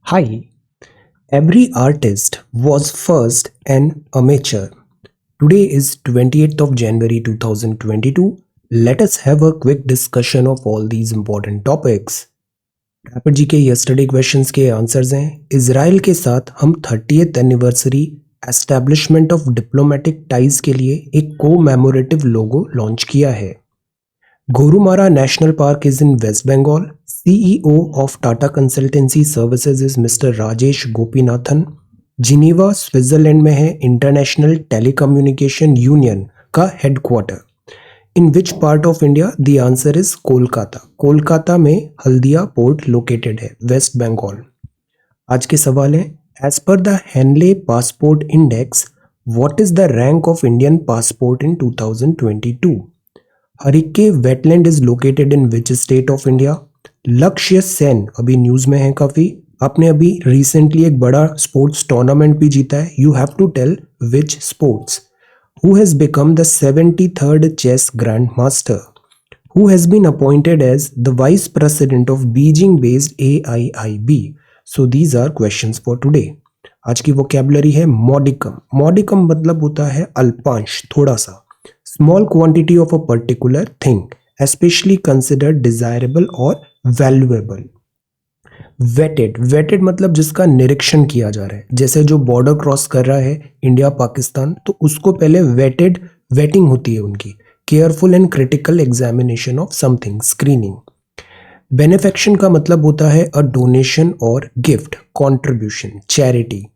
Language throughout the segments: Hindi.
Hi, every artist was first an amateur. Today is 28th of January 2022. Let us have a quick discussion of all these important topics. Rapid जी के यस्टरडे क्वेश्चंस के आंसर्स हैं। इजराइल के साथ हम 30th anniversary establishment of diplomatic ties के लिए एक कोमैमोरेटिव लोगो लॉन्च किया है। Gorumara National Park is in West Bengal. CEO of Tata Consultancy Services is Mr. Rajesh Gopinathan. Geneva Switzerland में है इंटरनेशनल टेलीकम्युनिकेशन यूनियन का headquarter. In which part of India? The answer is Kolkata. Kolkata में हल्दिया पोर्ट लोकेटेड है, वेस्ट बंगाल। आज के सवाल हैं, as per the Henley passport index what is the rank of Indian passport in 2022? Harike wetland is located in which state of India? Lakshya Sen अभी न्यूज में है काफी, आपने अभी रिसेंटली एक बड़ा स्पोर्ट्स टूर्नामेंट भी जीता है। You have to tell which sports. Who has become the 73rd chess grandmaster? Who has been appointed as the vice president of Beijing based AIIB? So these are questions for today. आज की वोकैबुलरी है मॉडिकम। मॉडिकम मतलब होता है अल्पांश, थोड़ा सा। Small quantity of a particular thing, especially considered desirable or valuable. Weighted मतलब जिसका निरीक्षण किया जा रहा है, जैसे जो बॉर्डर क्रॉस कर रहा है इंडिया पाकिस्तान, तो उसको पहले वेटिंग होती है उनकी। Careful and critical examination of something, screening. Benefaction का मतलब होता है अ डोनेशन और गिफ्ट, कॉन्ट्रीब्यूशन, चैरिटी।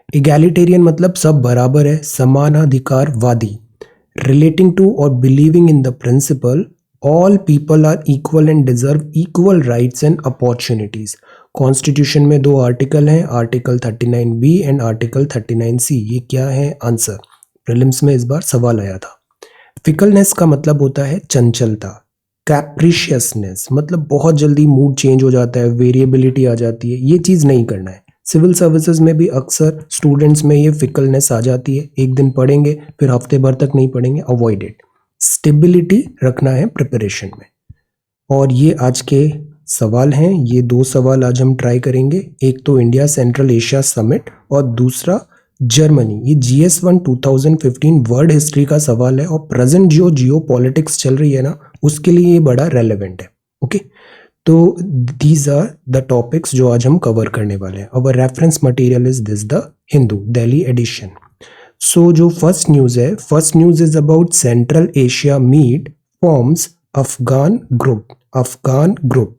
इगैलिटेरियन मतलब सब बराबर है, समानाधिकारवादी। Relating to or believing in the principle all people are equal and deserve equal rights and opportunities. Constitution में दो आर्टिकल हैं, article 39B and article 39C। ये क्या है? आंसर। प्रीलिम्स में इस बार सवाल आया था। फिकलनेस का मतलब होता है चंचलता। कैप्रिशियसनेस मतलब बहुत जल्दी मूड चेंज हो जाता है, वेरिएबिलिटी आ जाती है, ये चीज़ नहीं करना है। सिविल सर्विसेज में भी अक्सर स्टूडेंट्स में ये फिकलनेस आ जाती है, एक दिन पढ़ेंगे फिर हफ्ते भर तक नहीं पढ़ेंगे, अवॉइड इट। स्टेबिलिटी रखना है प्रिपरेशन में। और ये आज के सवाल हैं, ये दो सवाल आज हम ट्राई करेंगे। एक तो इंडिया सेंट्रल एशिया समिट और दूसरा जर्मनी। ये GS1 2015 वर्ल्ड हिस्ट्री का सवाल है और प्रेजेंट जो जियो पॉलिटिक्स चल रही है ना, उसके लिए ये बड़ा रेलेवेंट है। ओके, तो दीज आर द टॉपिक्स जो आज हम कवर करने वाले हैं। Our reference material is this, the Hindu Delhi edition. So जो फर्स्ट न्यूज है, first news is about central Asia meet forms Afghan group.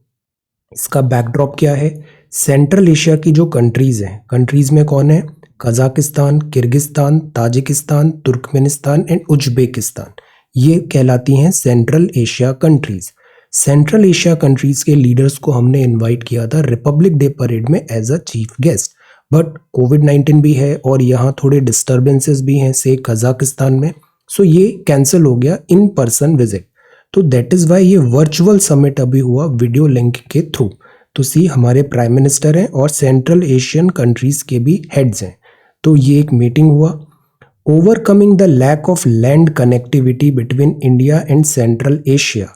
इसका बैकड्रॉप क्या है? सेंट्रल एशिया की जो कंट्रीज हैं, कंट्रीज में कौन है? Kazakhstan, Kyrgyzstan, Tajikistan, Turkmenistan and Uzbekistan. ये कहलाती हैं central Asia countries. Central Asia countries के लीडर्स को हमने इनवाइट किया था रिपब्लिक डे परेड में as a chief guest, but कोविड-19 भी है और यहाँ थोड़े डिस्टर्बेंसेस भी हैं से कजाकिस्तान में, सो ये कैंसिल हो गया इन पर्सन विजिट। तो दैट इज वाई ये वर्चुअल समिट अभी हुआ वीडियो लिंक के थ्रू। तो सी हमारे प्राइम मिनिस्टर हैं और सेंट्रल एशियन कंट्रीज के भी हेड्स हैं, तो ये एक मीटिंग हुआ। Overcoming the lack of land connectivity between India and Central Asia,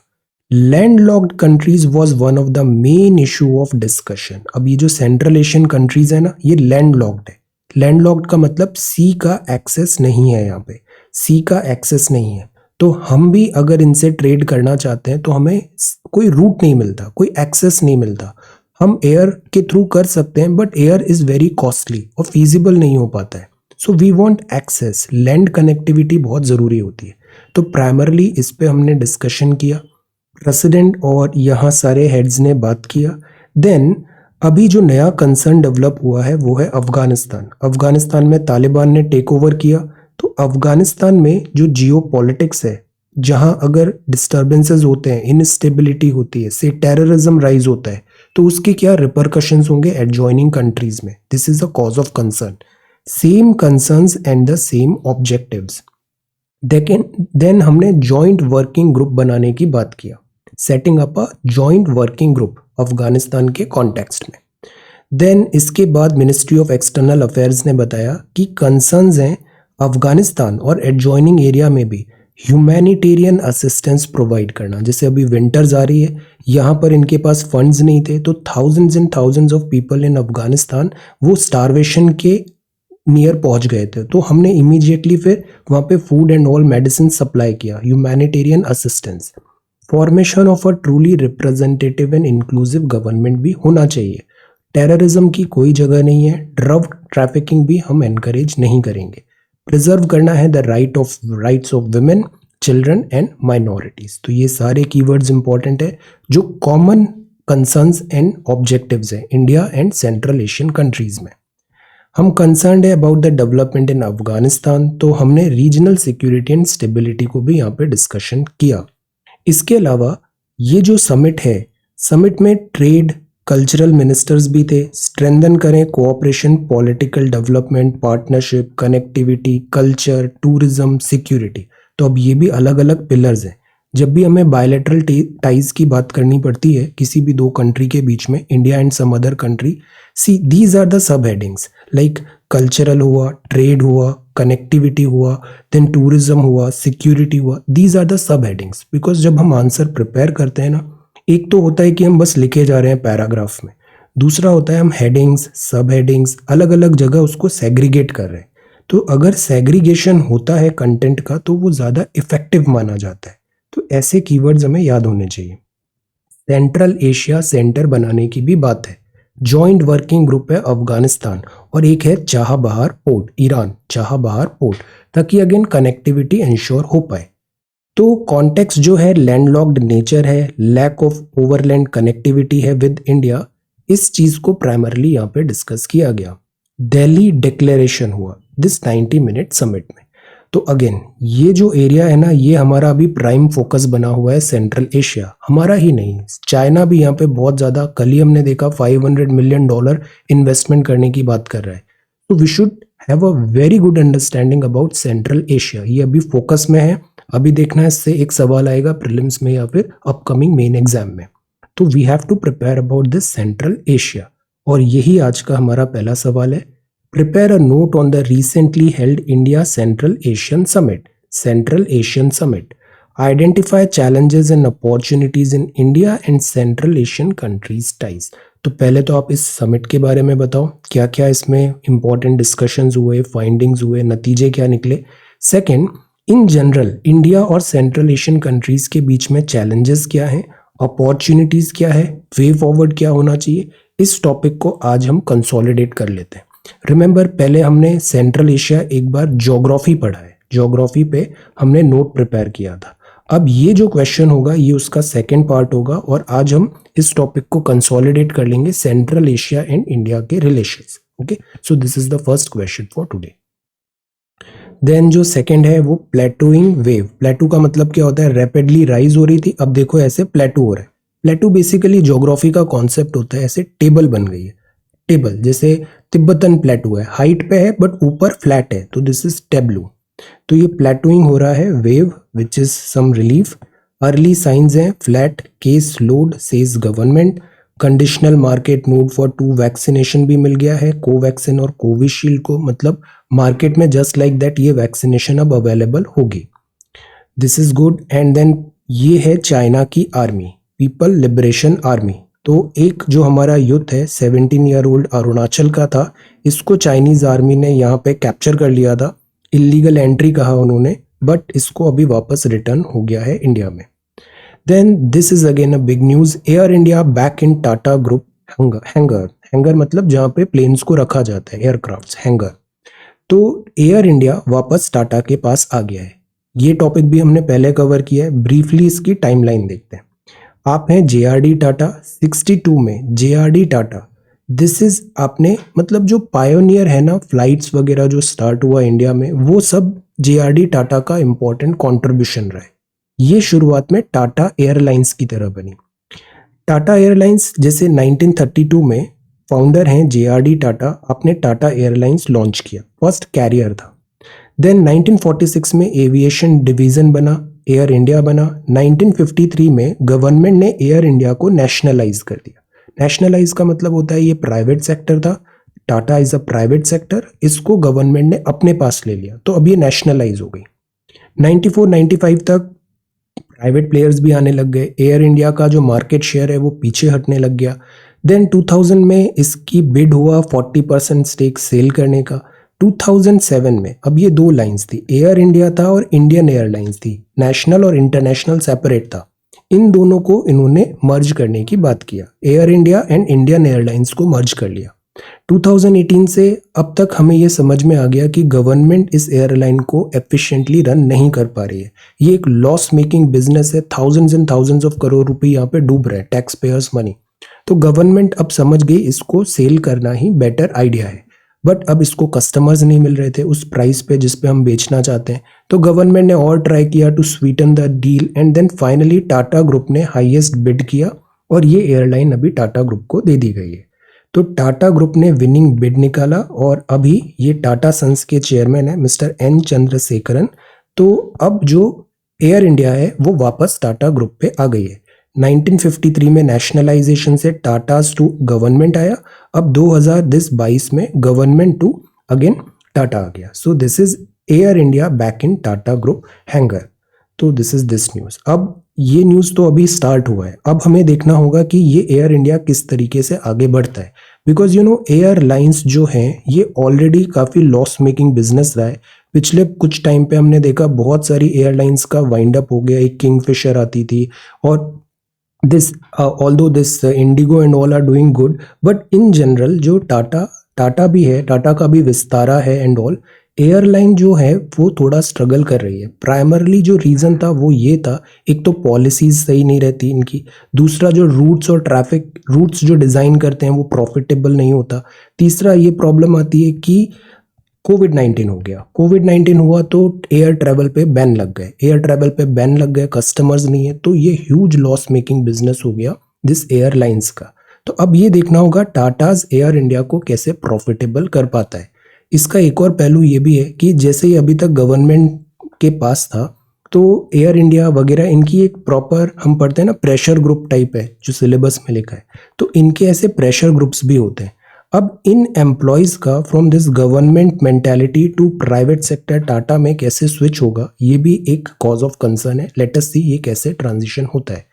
landlocked countries was one of the main issue of discussion. अब ये जो सेंट्रल एशियन कंट्रीज है ना, ये लैंडलॉक्ड है। लैंडलॉक्ड का मतलब सी का एक्सेस नहीं है, यहाँ पे सी का एक्सेस नहीं है। तो हम भी अगर इनसे ट्रेड करना चाहते हैं तो हमें कोई रूट नहीं मिलता, कोई एक्सेस नहीं मिलता। हम एयर के थ्रू कर सकते हैं but air is very costly और फीजिबल नहीं हो पाता है। So we want access, land connectivity बहुत ज़रूरी होती है। तो प्राइमरली इस पे हमने डिस्कशन किया, प्रेसिडेंट और यहाँ सारे हेड्स ने बात किया। देन अभी जो नया कंसर्न डेवलप हुआ है वो है अफगानिस्तान। अफगानिस्तान में तालिबान ने टेक ओवर किया, तो अफगानिस्तान में जो जियो पॉलिटिक्स है, जहाँ अगर डिस्टर्बेंसेस होते हैं, इनस्टेबिलिटी होती है, से टेररिज्म राइज होता है, तो उसके क्या रिपरकशंस होंगे एडजॉइनिंग कंट्रीज में। This is a cause of concern. Same concerns and the same objectives. Then हमने जॉइंट वर्किंग ग्रुप बनाने की बात किया, setting up a joint working group Afghanistan के कॉन्टेक्स्ट में। देन इसके बाद मिनिस्ट्री ऑफ एक्सटर्नल अफेयर्स ने बताया कि कंसर्न्स हैं अफगानिस्तान और एडजॉइनिंग एरिया में भी ह्यूमैनिटेरियन असिस्टेंस प्रोवाइड करना, जैसे अभी विंटर्स आ रही है, यहाँ पर इनके पास फंड्स नहीं थे तो thousands and thousands of people in Afghanistan वो स्टारवेशन के नियर पहुंच गए थे, तो हमने इमीडिएटली फिर वहाँ पे food and all medicine supply किया, humanitarian assistance. Formation of a truly representative and inclusive government भी होना चाहिए। टेररिज्म की कोई जगह नहीं है, ड्रग ट्रैफिकिंग भी हम एनकरेज नहीं करेंगे। प्रिजर्व करना है the rights of women, children and minorities. तो ये सारे कीवर्ड्स इंपॉर्टेंट है जो कॉमन कंसर्न्स एंड ऑब्जेक्टिव्स है India and Central Asian countries में। हम कंसर्न्ड है about the development in Afghanistan, तो हमने रीजनल सिक्योरिटी एंड स्टेबिलिटी को भी यहाँ पे डिस्कशन किया। इसके अलावा ये जो समिट है, समिट में ट्रेड, कल्चरल मिनिस्टर्स भी थे। स्ट्रेंथन करें cooperation, political development, partnership, connectivity, culture, tourism, security. तो अब ये भी अलग अलग पिलर्स हैं। जब भी हमें बायलैटरल टाइज की बात करनी पड़ती है किसी भी दो कंट्री के बीच में, India and some other country, see these are the subheadings, like cultural हुआ, ट्रेड हुआ, कनेक्टिविटी हुआ, देन टूरिज्म हुआ, सिक्योरिटी हुआ, these are the subheadings. Because जब हम आंसर प्रिपेयर करते हैं ना, एक तो होता है कि हम बस लिखे जा रहे हैं पैराग्राफ में, दूसरा होता है हम हेडिंग्स, सब हेडिंग्स अलग अलग जगह उसको सेग्रीगेट कर रहे हैं। तो अगर सेग्रीगेशन होता है कंटेंट का तो वो ज़्यादा इफेक्टिव माना जाता है। तो ऐसे कीवर्ड्स हमें याद होने चाहिए। सेंट्रल एशिया सेंटर बनाने की भी बात है। जॉइंट वर्किंग ग्रुप है अफगानिस्तान, और एक है Chabahar port, Iran, Chabahar port, ताकि अगेन कनेक्टिविटी इंश्योर हो पाए। तो कॉन्टेक्स्ट जो है लैंडलॉक्ड नेचर है, लैक ऑफ ओवरलैंड कनेक्टिविटी है विद इंडिया, इस चीज को प्राइमरली यहाँ पे डिस्कस किया गया। दिल्ली डिक्लेरेशन हुआ दिस 90 मिनट समिट में। तो अगेन ये जो एरिया है ना, ये हमारा अभी प्राइम फोकस बना हुआ है सेंट्रल एशिया, हमारा ही नहीं, चाइना भी यहाँ पे बहुत ज्यादा, कल ही हमने देखा $500 मिलियन इन्वेस्टमेंट करने की बात कर रहा है। तो we should have a very good understanding about central Asia, ये अभी फोकस में है। अभी देखना है इससे एक सवाल आएगा प्रीलिम्स में या फिर अपकमिंग मेन एग्जाम में। तो we have to prepare about this Central Asia, और यही आज का हमारा पहला सवाल है। Prepare a note on the recently held India Central Asian summit, Central Asian summit. Identify challenges and opportunities in India and Central Asian countries ties. तो पहले तो आप इस समिट के बारे में बताओ, क्या क्या इसमें इंपॉर्टेंट डिस्कशंस हुए, फाइंडिंग्स हुए, नतीजे क्या निकले। सेकंड, इन जनरल इंडिया और सेंट्रल एशियन कंट्रीज के बीच में चैलेंजेस क्या हैं, अपॉर्चुनिटीज क्या है, वे फॉरवर्ड क्या होना चाहिए। इस टॉपिक को आज हम कंसोलिडेट कर लेते हैं। रिमेंबर, पहले हमने सेंट्रल एशिया एक बार ज्योग्राफी पढ़ा है, ज्योग्राफी पे हमने नोट प्रिपेयर किया था। अब ये जो क्वेश्चन होगा ये उसका सेकंड पार्ट होगा, और आज हम इस टॉपिक को कंसोलिडेट कर लेंगे, सेंट्रल एशिया एंड इंडिया के relations. Okay, so this is the first question for today. Then जो सेकंड है वो प्लेटूइंग वेव। प्लेटू का मतलब क्या होता है, रैपिडली राइज हो रही थी, अब देखो ऐसे प्लेटू हो रहा है। प्लेटू बेसिकली ज्योग्राफी का कॉन्सेप्ट होता है, ऐसे टेबल बन गई है, टेबल जैसे तिब्बतन प्लेटू है, हाइट पे है बट ऊपर फ्लैट है, तो दिस इज टेबलू। तो ये प्लेटूइंग हो रहा है, wave which is some relief. Early signs हैं, flat case load says government. Conditional market nod for 2 vaccination भी मिल गया है, कोवैक्सीन और कोविशील्ड को, मतलब मार्केट में जस्ट लाइक दैट ये वैक्सीनेशन अब अवेलेबल होगी। This is good. And then ये है चाइना की आर्मी, पीपल लिबरेशन आर्मी। तो एक जो हमारा युद्ध है 17 ईयर ओल्ड अरुणाचल का था, इसको चाइनीज आर्मी ने यहाँ पे कैप्चर कर लिया था, इलीगल एंट्री कहा उन्होंने, बट इसको अभी वापस रिटर्न हो गया है इंडिया में। Then this is again a big news, Air India back in Tata group hangar. Hangar मतलब जहाँ पे प्लेन्स को रखा जाता है, एयरक्राफ्ट हैंगर। तो एयर इंडिया वापस टाटा के पास आ गया है। ये टॉपिक भी हमने पहले कवर किया है, ब्रीफली इसकी टाइमलाइन देखते हैं। आप हैं जेआरडी टाटा, 62 में जेआरडी टाटा, दिस इज आपने मतलब जो पायोनियर है ना, फ्लाइट्स वगैरह जो स्टार्ट हुआ इंडिया में, वो सब जेआरडी टाटा का इंपॉर्टेंट कॉन्ट्रीब्यूशन रहा है। ये शुरुआत में टाटा एयरलाइंस की तरह बनी। टाटा एयरलाइंस जैसे 1932 में फाउंडर हैं जेआरडी टाटा, आपने टाटा एयरलाइंस लॉन्च किया, फर्स्ट कैरियर था। देन 1946 में एविएशन डिवीजन बना, एयर इंडिया बना। 1953 में गवर्नमेंट ने एयर इंडिया को नेशनलाइज कर दिया। नेशनलाइज का मतलब होता है ये प्राइवेट सेक्टर था, Tata is a private sector, इसको गवर्नमेंट ने अपने पास ले लिया, तो अब ये नेशनलाइज हो गई। 94-95 तक प्राइवेट प्लेयर्स भी आने लग गए, एयर इंडिया का जो मार्केट शेयर है वो पीछे हटने लग गया। देन 2000 में इसकी बिड हुआ 40% स्टेक सेल करने का। 2007 में, अब ये दो लाइंस थी, एयर इंडिया था और इंडियन एयरलाइंस थी, नेशनल और इंटरनेशनल सेपरेट था। इन दोनों को इन्होंने मर्ज करने की बात किया, air India and Indian airlines को मर्ज कर लिया। 2018 से अब तक हमें यह समझ में आ गया कि गवर्नमेंट इस एयरलाइन को एफिशिएंटली रन नहीं कर पा रही है। ये एक लॉस मेकिंग बिजनेस है, thousands and thousands of crore रुपए यहाँ पे डूब रहे हैं, टैक्स पेयर्स मनी। तो गवर्नमेंट अब समझ गई इसको सेल करना ही बेटर आइडिया है, बट अब इसको कस्टमर्स नहीं मिल रहे थे उस प्राइस पे जिस पे हम बेचना चाहते हैं। तो गवर्नमेंट ने और ट्राई किया to sweeten the deal and then finally Tata group ने हाईएस्ट बिड किया और ये एयरलाइन अभी टाटा ग्रुप को दे दी गई है। तो टाटा ग्रुप ने विनिंग बिड निकाला और अभी ये टाटा सन्स के चेयरमैन है मिस्टर एन चंद्रशेखरन। तो अब जो एयर इंडिया है वो वापस टाटा ग्रुप पे आ गई है। 1953 में नेशनलाइजेशन से टाटास टू गवर्नमेंट आया, अब 2022 में गवर्नमेंट टू अगेन टाटा आ गया। सो this is air India back in Tata group hanger. तो दिस इज दिस न्यूज। अब ये न्यूज तो अभी स्टार्ट हुआ है, अब हमें देखना होगा कि ये एयर इंडिया किस तरीके से आगे बढ़ता है, बिकॉज एयरलाइंस जो हैं ये ऑलरेडी काफी लॉस मेकिंग बिजनेस रहा है। पिछले कुछ टाइम पे हमने देखा बहुत सारी एयरलाइंस का वाइंड अप हो गया, एक किंगफिशर आती थी और this although this Indigo and all are doing good, but in general जो टाटा भी है, टाटा का भी विस्तारा है एंड ऑल, एयरलाइन जो है वो थोड़ा स्ट्रगल कर रही है। प्राइमरली जो रीज़न था वो ये था, एक तो पॉलिसीज सही नहीं रहती इनकी, दूसरा जो रूट्स और ट्रैफिक रूट्स जो डिज़ाइन करते हैं वो प्रॉफिटेबल नहीं होता, तीसरा ये प्रॉब्लम आती है कि कोविड-19 हो गया। कोविड-19 हुआ तो एयर ट्रैवल पे बैन लग गए, कस्टमर्स नहीं है, तो ये ह्यूज लॉस मेकिंग बिजनेस हो गया दिस एयरलाइंस का। तो अब ये देखना होगा टाटाज एयर इंडिया को कैसे प्रॉफिटेबल कर पाता है। इसका एक और पहलू ये भी है कि जैसे ही अभी तक गवर्नमेंट के पास था तो एयर इंडिया वगैरह इनकी एक प्रॉपर, हम पढ़ते हैं ना, प्रेशर ग्रुप टाइप है जो सिलेबस में लिखा है, तो इनके ऐसे प्रेशर ग्रुप्स भी होते हैं। अब इन एम्प्लॉयज़ का from this government mentality to private sector Tata में कैसे स्विच होगा, ये भी एक कॉज ऑफ कंसर्न है। लेट अस सी ये कैसे ट्रांजिशन होता है।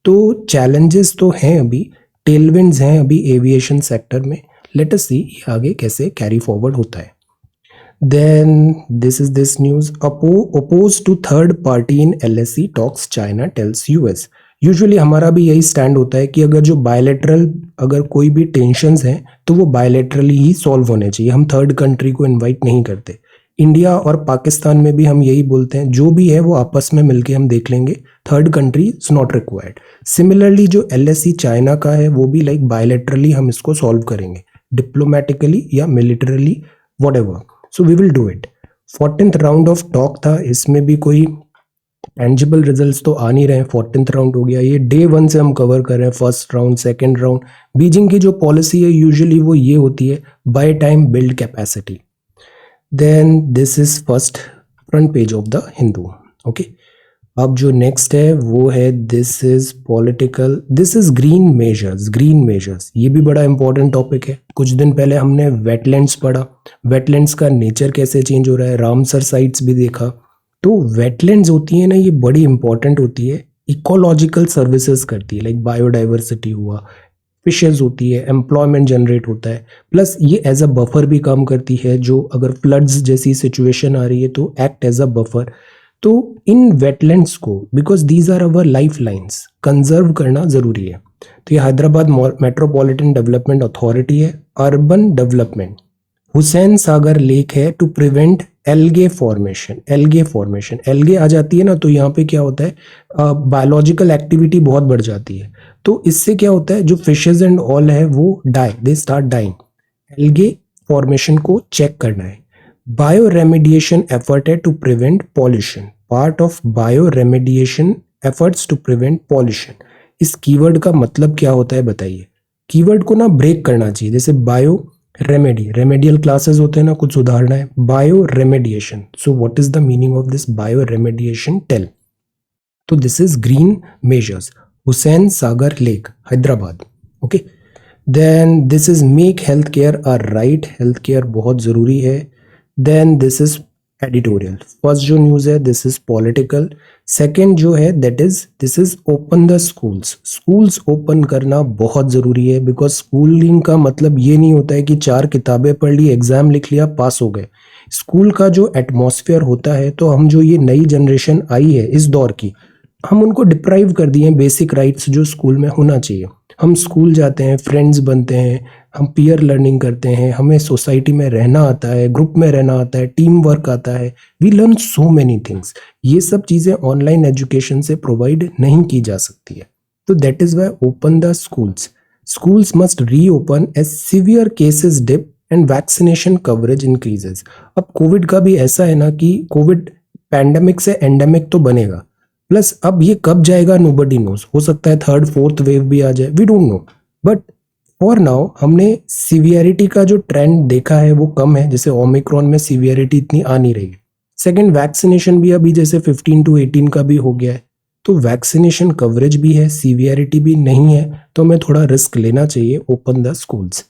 तो चैलेंजेस तो हैं, अभी टेलविंड्स हैं अभी एविएशन सेक्टर में। लेट अस सी ये आगे कैसे कैरी फॉरवर्ड होता है। Then this is this news, oppose to third party in LSE talks, China tells US। Usually हमारा भी यही स्टैंड होता है कि अगर जो बायलैटरल अगर कोई भी टेंशन्स हैं तो वो बायलैटरली ही सॉल्व होने चाहिए, हम थर्ड कंट्री को इनवाइट नहीं करते। इंडिया और पाकिस्तान में भी हम यही बोलते हैं, जो भी है वो आपस में मिलके हम देख लेंगे, third country is not required. Similarly जो LSE चाइना का है वो भी लाइक बायलैटरली हम इसको सॉल्व करेंगे, डिप्लोमेटिकली या militarily, whatever, so we will do it. 14th round of talk था, इसमें भी कोई टेंजिबल रिजल्ट्स तो आ नहीं रहे हैं। 14th राउंड हो गया, ये डे 1 से हम कवर कर रहे हैं, first round, second round. Beijing की जो पॉलिसी है यूजुअली वो ये होती है, by time build capacity. Then this is first front page of the Hindu. Okay, अब जो नेक्स्ट है वो है this is political, this is green measures. ये भी बड़ा इंपॉर्टेंट टॉपिक है। कुछ दिन पहले हमने वेटलैंड्स पढ़ा, वेटलैंड्स का नेचर कैसे चेंज हो रहा है, रामसर साइट्स भी देखा। तो वेटलैंड्स होती है ना, ये बड़ी इंपॉर्टेंट होती है, इकोलॉजिकल सर्विसेज करती है, लाइक बायोडाइवर्सिटी हुआ, फिशेज होती है, एम्प्लॉयमेंट जनरेट होता है, प्लस ये एज अ बफर भी काम करती है, जो अगर फ्लड्स जैसी सिचुएशन आ रही है तो एक्ट एज अ बफर। तो इन वेटलैंड्स को, because these are our life lines, conserve करना जरूरी है। तो ये हैदराबाद मेट्रोपॉलिटन डेवलपमेंट अथॉरिटी है, urban development, Hussain Sagar lake है to prevent algae formation. Algae आ जाती है ना, तो यहाँ पे क्या होता है, बायोलॉजिकल एक्टिविटी बहुत बढ़ जाती है, तो इससे क्या होता है, जो फिशेज एंड ऑल है वो they start dying. Algae formation को चेक करना है। बायो रेमेडिएशन एफर्ट है to prevent pollution, part of bio remediation efforts to prevent pollution. इस कीवर्ड का मतलब क्या होता है बताइए। कीवर्ड को ना ब्रेक करना चाहिए, जैसे बायो रेमेडियल क्लासेस होते हैं ना, कुछ उदाहरण है, bio remediation. So what is the meaning of this bio remediation, tell. तो this is green measures, Hussain Sagar lake, Hyderabad. Okay, then this is make health care a right, health care बहुत जरूरी है। Then this is editorial. First जो न्यूज़ है दिस इज पॉलिटिकल। सेकंड जो है that is this is open the schools. Schools open करना बहुत ज़रूरी है बिकॉज स्कूलिंग का मतलब ये नहीं होता है कि 4 किताबें पढ़ ली, एग्जाम लिख लिया, पास हो गए। स्कूल का जो एटमॉस्फेयर होता है, तो हम जो ये नई जनरेशन आई है इस दौर की, हम उनको डिप्राइव कर दिए हैं बेसिक राइट्स जो स्कूल में होना चाहिए। हम स्कूल जाते हैं, फ्रेंड्स बनते हैं, हम पीयर लर्निंग करते हैं, हमें सोसाइटी में रहना आता है, ग्रुप में रहना आता है, टीम वर्क आता है, we learn so many things. ये सब चीज़ें ऑनलाइन एजुकेशन से प्रोवाइड नहीं की जा सकती है। तो that is why open the schools. Schools must re open as severe cases dip and vaccination coverage increases. अब कोविड का भी ऐसा है ना कि कोविड पैंडेमिक से एंडेमिक तो बनेगा, प्लस अब ये कब जाएगा नोबडी नोज। हो सकता है 3rd 4th वेव भी आ जाए, we don't know. But for now हमने सीवियरिटी का जो ट्रेंड देखा है वो कम है, जैसे ओमिक्रॉन में सीवियरिटी इतनी आ नहीं रही है। सेकेंड, वैक्सीनेशन भी अभी जैसे 15 to 18 का भी हो गया है, तो वैक्सीनेशन कवरेज भी है, सीवियरिटी भी नहीं है, तो हमें थोड़ा रिस्क लेना चाहिए। Open the schools.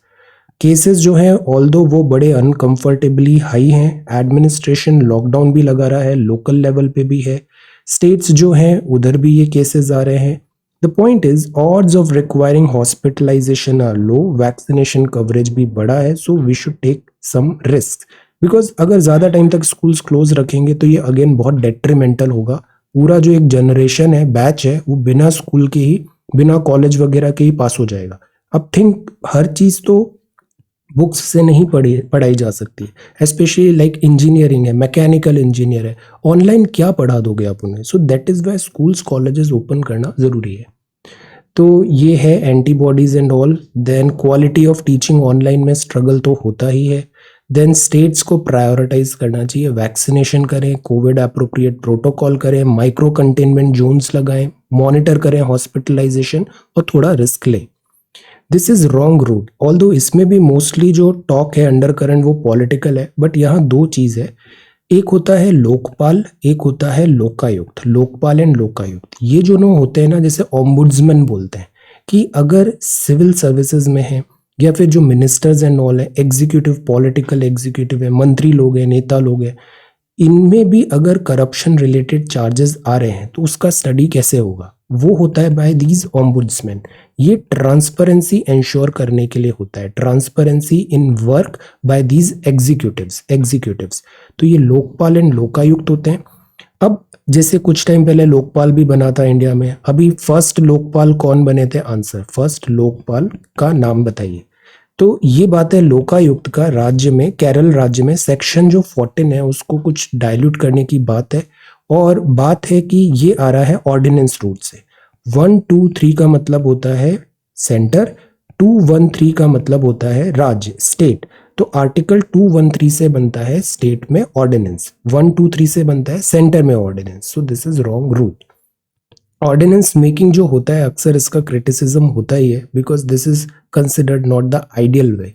केसेस जो हैं ऑल्दो वो बड़े अनकंफर्टेबली हाई हैं, एडमिनिस्ट्रेशन लॉकडाउन भी लगा रहा है, लोकल लेवल पे भी है, स्टेट्स जो हैं उधर भी ये केसेस आ रहे हैं। The point is odds of requiring hospitalisation are low, vaccination coverage भी बड़ा है, so we should take some risk. Because अगर ज़्यादा टाइम तक स्कूल्स क्लोज रखेंगे तो ये अगेन बहुत डेट्रीमेंटल होगा। पूरा जो एक जनरेशन है, बैच है, वो बिना स्कूल के ही, बिना कॉलेज वगैरह के ही पास हो जाएगा। अब थिंक, हर चीज़ तो बुक्स से नहीं पढ़ाई जा सकती, स्पेशली लाइक इंजीनियरिंग है, मैकेनिकल इंजीनियर है, ऑनलाइन क्या पढ़ा दोगे आप उन्हें। So that is why schools colleges open करना ज़रूरी है। तो ये है antibodies and all. Then quality of teaching online में स्ट्रगल तो होता ही है। देन स्टेट्स को प्रायोरिटाइज करना चाहिए, वैक्सीनेशन करें, कोविड अप्रोप्रिएट प्रोटोकॉल करें, माइक्रो कंटेनमेंट जोन्स लगाएं, मॉनिटर करें हॉस्पिटलाइजेशन, और थोड़ा रिस्क लें। This is wrong root. Although इसमें भी मोस्टली जो टॉक है अंडर करंट वो पॉलिटिकल है, बट यहाँ दो चीज़ है, एक होता है लोकपाल, एक होता है लोकायुक्त। लोकपाल एंड लोकायुक्त ये जो नो होते हैं ना, जैसे ओम्बुड्समैन बोलते हैं कि अगर सिविल सर्विसेज में है या फिर जो मिनिस्टर्स एंड ऑल है, एग्जीक्यूटिव, पॉलिटिकल एग्जीक्यूटिव है, मंत्री लोग हैं, नेता लोग हैं, इनमें भी अगर करप्शन रिलेटेड चार्जेस आ रहे हैं तो उसका स्टडी कैसे होगा, वो होता है बाय दीज ओम्बुड्समैन। ये ट्रांसपेरेंसी इंश्योर करने के लिए होता है, transparency in work by these executives. तो ये लोकपाल एंड लोकायुक्त होते हैं। अब जैसे कुछ टाइम पहले लोकपाल भी बना था इंडिया में, अभी फर्स्ट लोकपाल कौन बने थे, आंसर, फर्स्ट लोकपाल का नाम बताइए। तो ये बात है लोकायुक्त का, राज्य में, केरल राज्य में सेक्शन जो 14 है उसको कुछ डाइल्यूट करने की बात है, और बात है कि ये आ रहा है ऑर्डिनेंस रूट से। 1, 2, 3 का मतलब होता है सेंटर, 213 का मतलब होता है राज्य, स्टेट। तो आर्टिकल 213 से बनता है स्टेट में ऑर्डिनेंस, 123 से बनता है सेंटर में ordinance. So this is wrong route. Ordinance making जो होता है अक्सर इसका क्रिटिसिज्म होता ही है, because this is considered not the ideal way.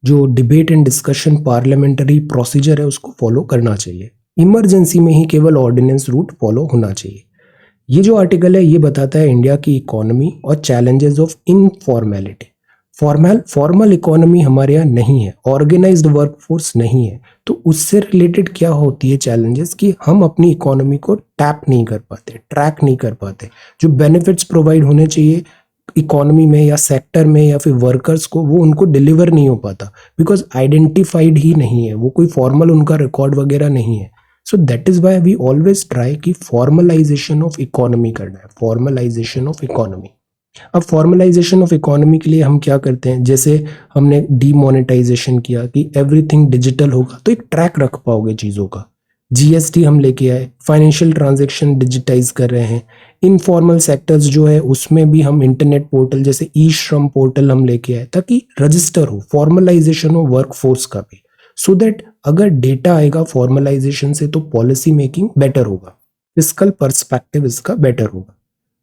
जो debate and discussion parliamentary procedure है उसको फॉलो करना चाहिए। इमरजेंसी में ही केवल ऑर्डिनेंस रूट फॉलो होना चाहिए। ये जो आर्टिकल है ये बताता है इंडिया की इकोनॉमी और चैलेंजेस ऑफ इनफॉर्मेलिटी। फॉर्मल इकोनॉमी हमारे यहाँ नहीं है, ऑर्गेनाइज्ड वर्कफोर्स नहीं है, तो उससे रिलेटेड क्या होती है चैलेंजेस कि हम अपनी इकोनॉमी को टैप नहीं कर पाते, ट्रैक नहीं कर पाते। जो बेनिफिट्स प्रोवाइड होने चाहिए इकोनॉमी में या सेक्टर में या फिर वर्कर्स को, वो उनको डिलीवर नहीं हो पाता, बिकॉज आइडेंटिफाइड ही नहीं है, वो कोई फॉर्मल उनका रिकॉर्ड वगैरह नहीं है। So that is why we always try कि फॉर्मलाइजेशन ऑफ इकोनॉमी करना है, फॉर्मलाइजेशन ऑफ इकोनॉमी। अब फॉर्मलाइजेशन ऑफ इकोनॉमी के लिए हम क्या करते हैं, जैसे हमने डीमोनेटाइजेशन किया कि एवरीथिंग डिजिटल होगा, तो एक ट्रैक रख पाओगे चीज़ों का। जीएसटी हम लेके आए, फाइनेंशियल ट्रांजैक्शन डिजिटाइज कर रहे हैं। इनफॉर्मल सेक्टर्स जो है उसमें भी हम इंटरनेट पोर्टल जैसे ई श्रम पोर्टल हम लेके आए, ताकि रजिस्टर हो, फॉर्मलाइजेशन हो वर्कफोर्स का भी, सो दैट अगर डेटा आएगा फॉर्मलाइजेशन से तो पॉलिसी मेकिंग बेटर होगा, फिस्कल पर्सपेक्टिव इसका बेटर होगा।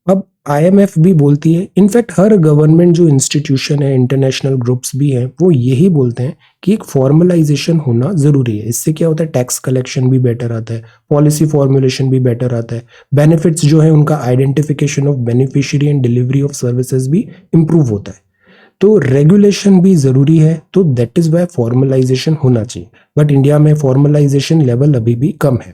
अब आईएमएफ भी बोलती है, इनफैक्ट हर गवर्नमेंट जो इंस्टीट्यूशन है, इंटरनेशनल ग्रुप्स भी हैं, वो यही बोलते हैं कि एक फॉर्मलाइजेशन होना जरूरी है। इससे क्या होता है, टैक्स कलेक्शन भी बेटर आता है, पॉलिसी फॉर्मुलेशन भी बेटर आता है, बेनिफिट्स जो है उनका identification of beneficiary and delivery of services भी इंप्रूव होता है। तो रेगुलेशन भी ज़रूरी है, तो दैट इज़ वाई फॉर्मलाइजेशन होना चाहिए, बट इंडिया में फॉर्मलाइजेशन लेवल अभी भी कम है।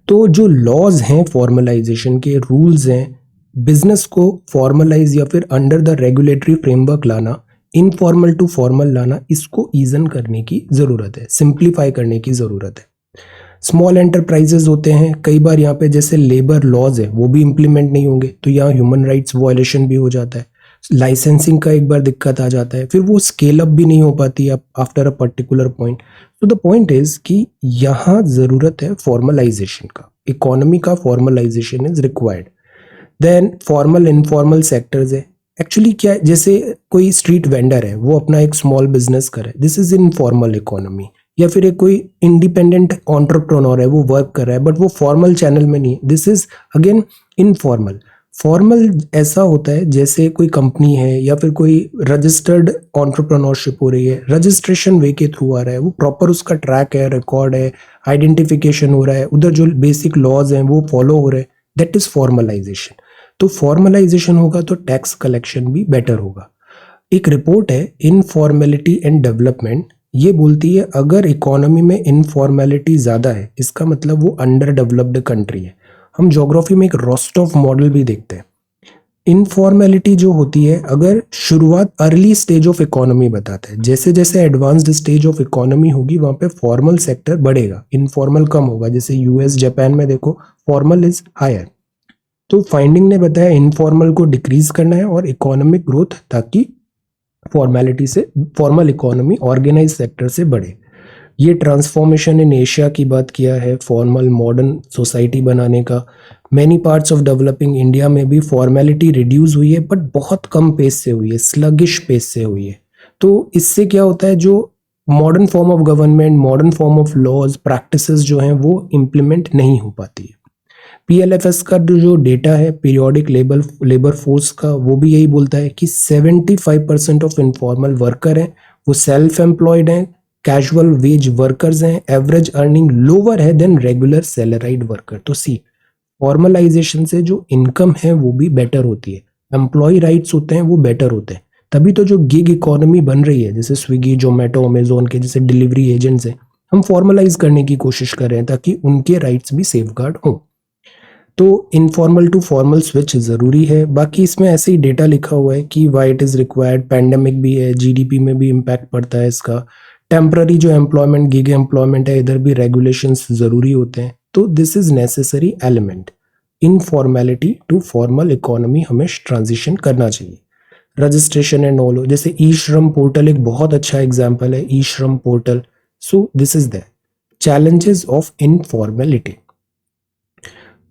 तो जो लॉज हैं फॉर्मलाइजेशन के, रूल्स हैं, बिजनेस को फॉर्मलाइज या फिर अंडर द रेगुलेटरी फ्रेमवर्क लाना, इनफॉर्मल टू फॉर्मल लाना, इसको ईजन करने की ज़रूरत है, सिंप्लीफाई करने की ज़रूरत है। स्मॉल एंटरप्राइजेज होते हैं, कई बार यहाँ पे जैसे लेबर लॉज है वो भी इम्प्लीमेंट नहीं होंगे, तो यहाँ ह्यूमन राइट्स वायलेशन भी हो जाता है। लाइसेंसिंग का एक बार दिक्कत आ जाता है, फिर वो स्केल अप भी नहीं हो पाती आफ्टर अ पर्टिकुलर पॉइंट। तो द पॉइंट इज कि यहाँ ज़रूरत है फॉर्मलाइजेशन का, इकोनॉमी का formalisation is required. Then formal informal sectors है। एक्चुअली क्या है, जैसे कोई स्ट्रीट वेंडर है, वो अपना एक स्मॉल बिजनेस करे, दिस इज इनफॉर्मल इकोनॉमी। या फिर एक कोई इंडिपेंडेंट एंटरप्रेन्योर है, वो वर्क कर रहा है बट वो फॉर्मल चैनल में नहीं, this is again informal. Formal ऐसा होता है जैसे कोई कंपनी है या फिर कोई रजिस्टर्ड एंटरप्रेन्योरशिप हो रही है, रजिस्ट्रेशन वे के थ्रू आ रहा है, वो प्रॉपर उसका ट्रैक है, रिकॉर्ड है, आइडेंटिफिकेशन हो रहा है, उधर जो बेसिक लॉज हैं वो फॉलो हो रहे हैं, दैट इज फॉर्मलाइजेशन। तो फॉर्मलाइजेशन होगा तो टैक्स कलेक्शन भी बेटर होगा। एक रिपोर्ट है इनफॉर्मेलिटी एंड डेवलपमेंट, ये बोलती है अगर इकोनॉमी में इनफॉर्मेलिटी ज़्यादा है, इसका मतलब वो अंडर डेवलप्ड कंट्री है। हम ज्योग्राफी में एक रोस्टॉफ मॉडल भी देखते हैं। इनफॉर्मेलिटी जो होती है, अगर शुरुआत अर्ली स्टेज ऑफ इकोनॉमी बताता है, जैसे जैसे एडवांस्ड स्टेज ऑफ इकोनॉमी होगी वहाँ पे फॉर्मल सेक्टर बढ़ेगा, इनफॉर्मल कम होगा। जैसे यूएस जापान में देखो फॉर्मल इज हायर। तो फाइंडिंग ने बताया इनफॉर्मल को डिक्रीज करना है और इकोनॉमिक ग्रोथ, ताकि फॉर्मेलिटी से फॉर्मल इकोनॉमी ऑर्गेनाइज सेक्टर से बढ़े। ये ट्रांसफॉर्मेशन इन एशिया की बात किया है, फॉर्मल मॉडर्न सोसाइटी बनाने का। Many parts of developing India में भी फॉर्मेलिटी रिड्यूस हुई है, बट बहुत कम पेस से हुई है, स्लगिश पेस से हुई है। तो इससे क्या होता है, जो modern form of government, modern form of laws practices जो हैं वो इम्प्लीमेंट नहीं हो पाती है। पीएलएफएस का जो डेटा है, पीरियोडिक लेबर फोर्स का, वो भी यही बोलता है कि 75% ऑफ इनफॉर्मल वर्कर हैं वो सेल्फ एम्प्लॉयड हैं, कैजुअल वेज वर्कर्स हैं, एवरेज अर्निंग लोअर है देन रेगुलर सैलराइड वर्कर। तो सी फॉर्मलाइजेशन से जो इनकम है वो भी बेटर होती है, एम्प्लॉय राइट्स होते हैं वो बेटर होते हैं। तभी तो जो गिग इकोनॉमी बन रही है, जैसे स्विगी, जोमेटो, अमेजोन के जैसे डिलीवरी एजेंट्स हैं, हम फॉर्मलाइज करने की कोशिश कर रहे हैं ताकि उनके राइट्स भी सेफगार्ड हों। तो इनफॉर्मल टू फॉर्मल स्विच ज़रूरी है। बाकी इसमें ऐसे ही डेटा लिखा हुआ है कि why it is required, pandemic भी है, जीडीपी में भी इम्पैक्ट पड़ता है इसका। टेम्पररी जो एम्प्लॉयमेंट, गिग एम्प्लॉयमेंट है, इधर भी रेगुलेशंस ज़रूरी होते हैं। तो this is necessary element. Informality to formal economy हमें ट्रांजिशन करना चाहिए। रजिस्ट्रेशन एंड ऑल, जैसे ई श्रम पोर्टल एक बहुत अच्छा एग्जाम्पल है, ई श्रम portal. So this is the challenges of informality.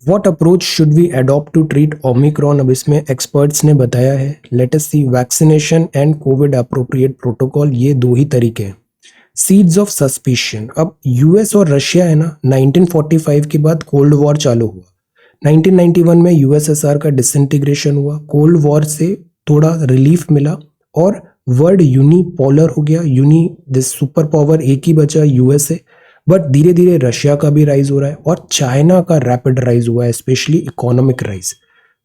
What approach should we adopt to treat Omicron? अब इसमें experts ने बताया है, let us see vaccination and COVID appropriate protocol, ये दो ही तरीके हैं। Seeds of suspicion, अब यूएस और रशिया है ना, 1945 के बाद कोल्ड वॉर चालू हुआ, 1991 में यूएसएसआर का डिसइंटीग्रेशन हुआ, कोल्ड वॉर से थोड़ा रिलीफ मिला और वर्ल्ड यूनिपोलर हो गया, दिस सुपर पावर एक ही बचा यूएसए, बट धीरे धीरे रशिया का भी राइज हो रहा है और चाइना का रैपिड राइज हुआ है, स्पेशली इकोनॉमिक राइज।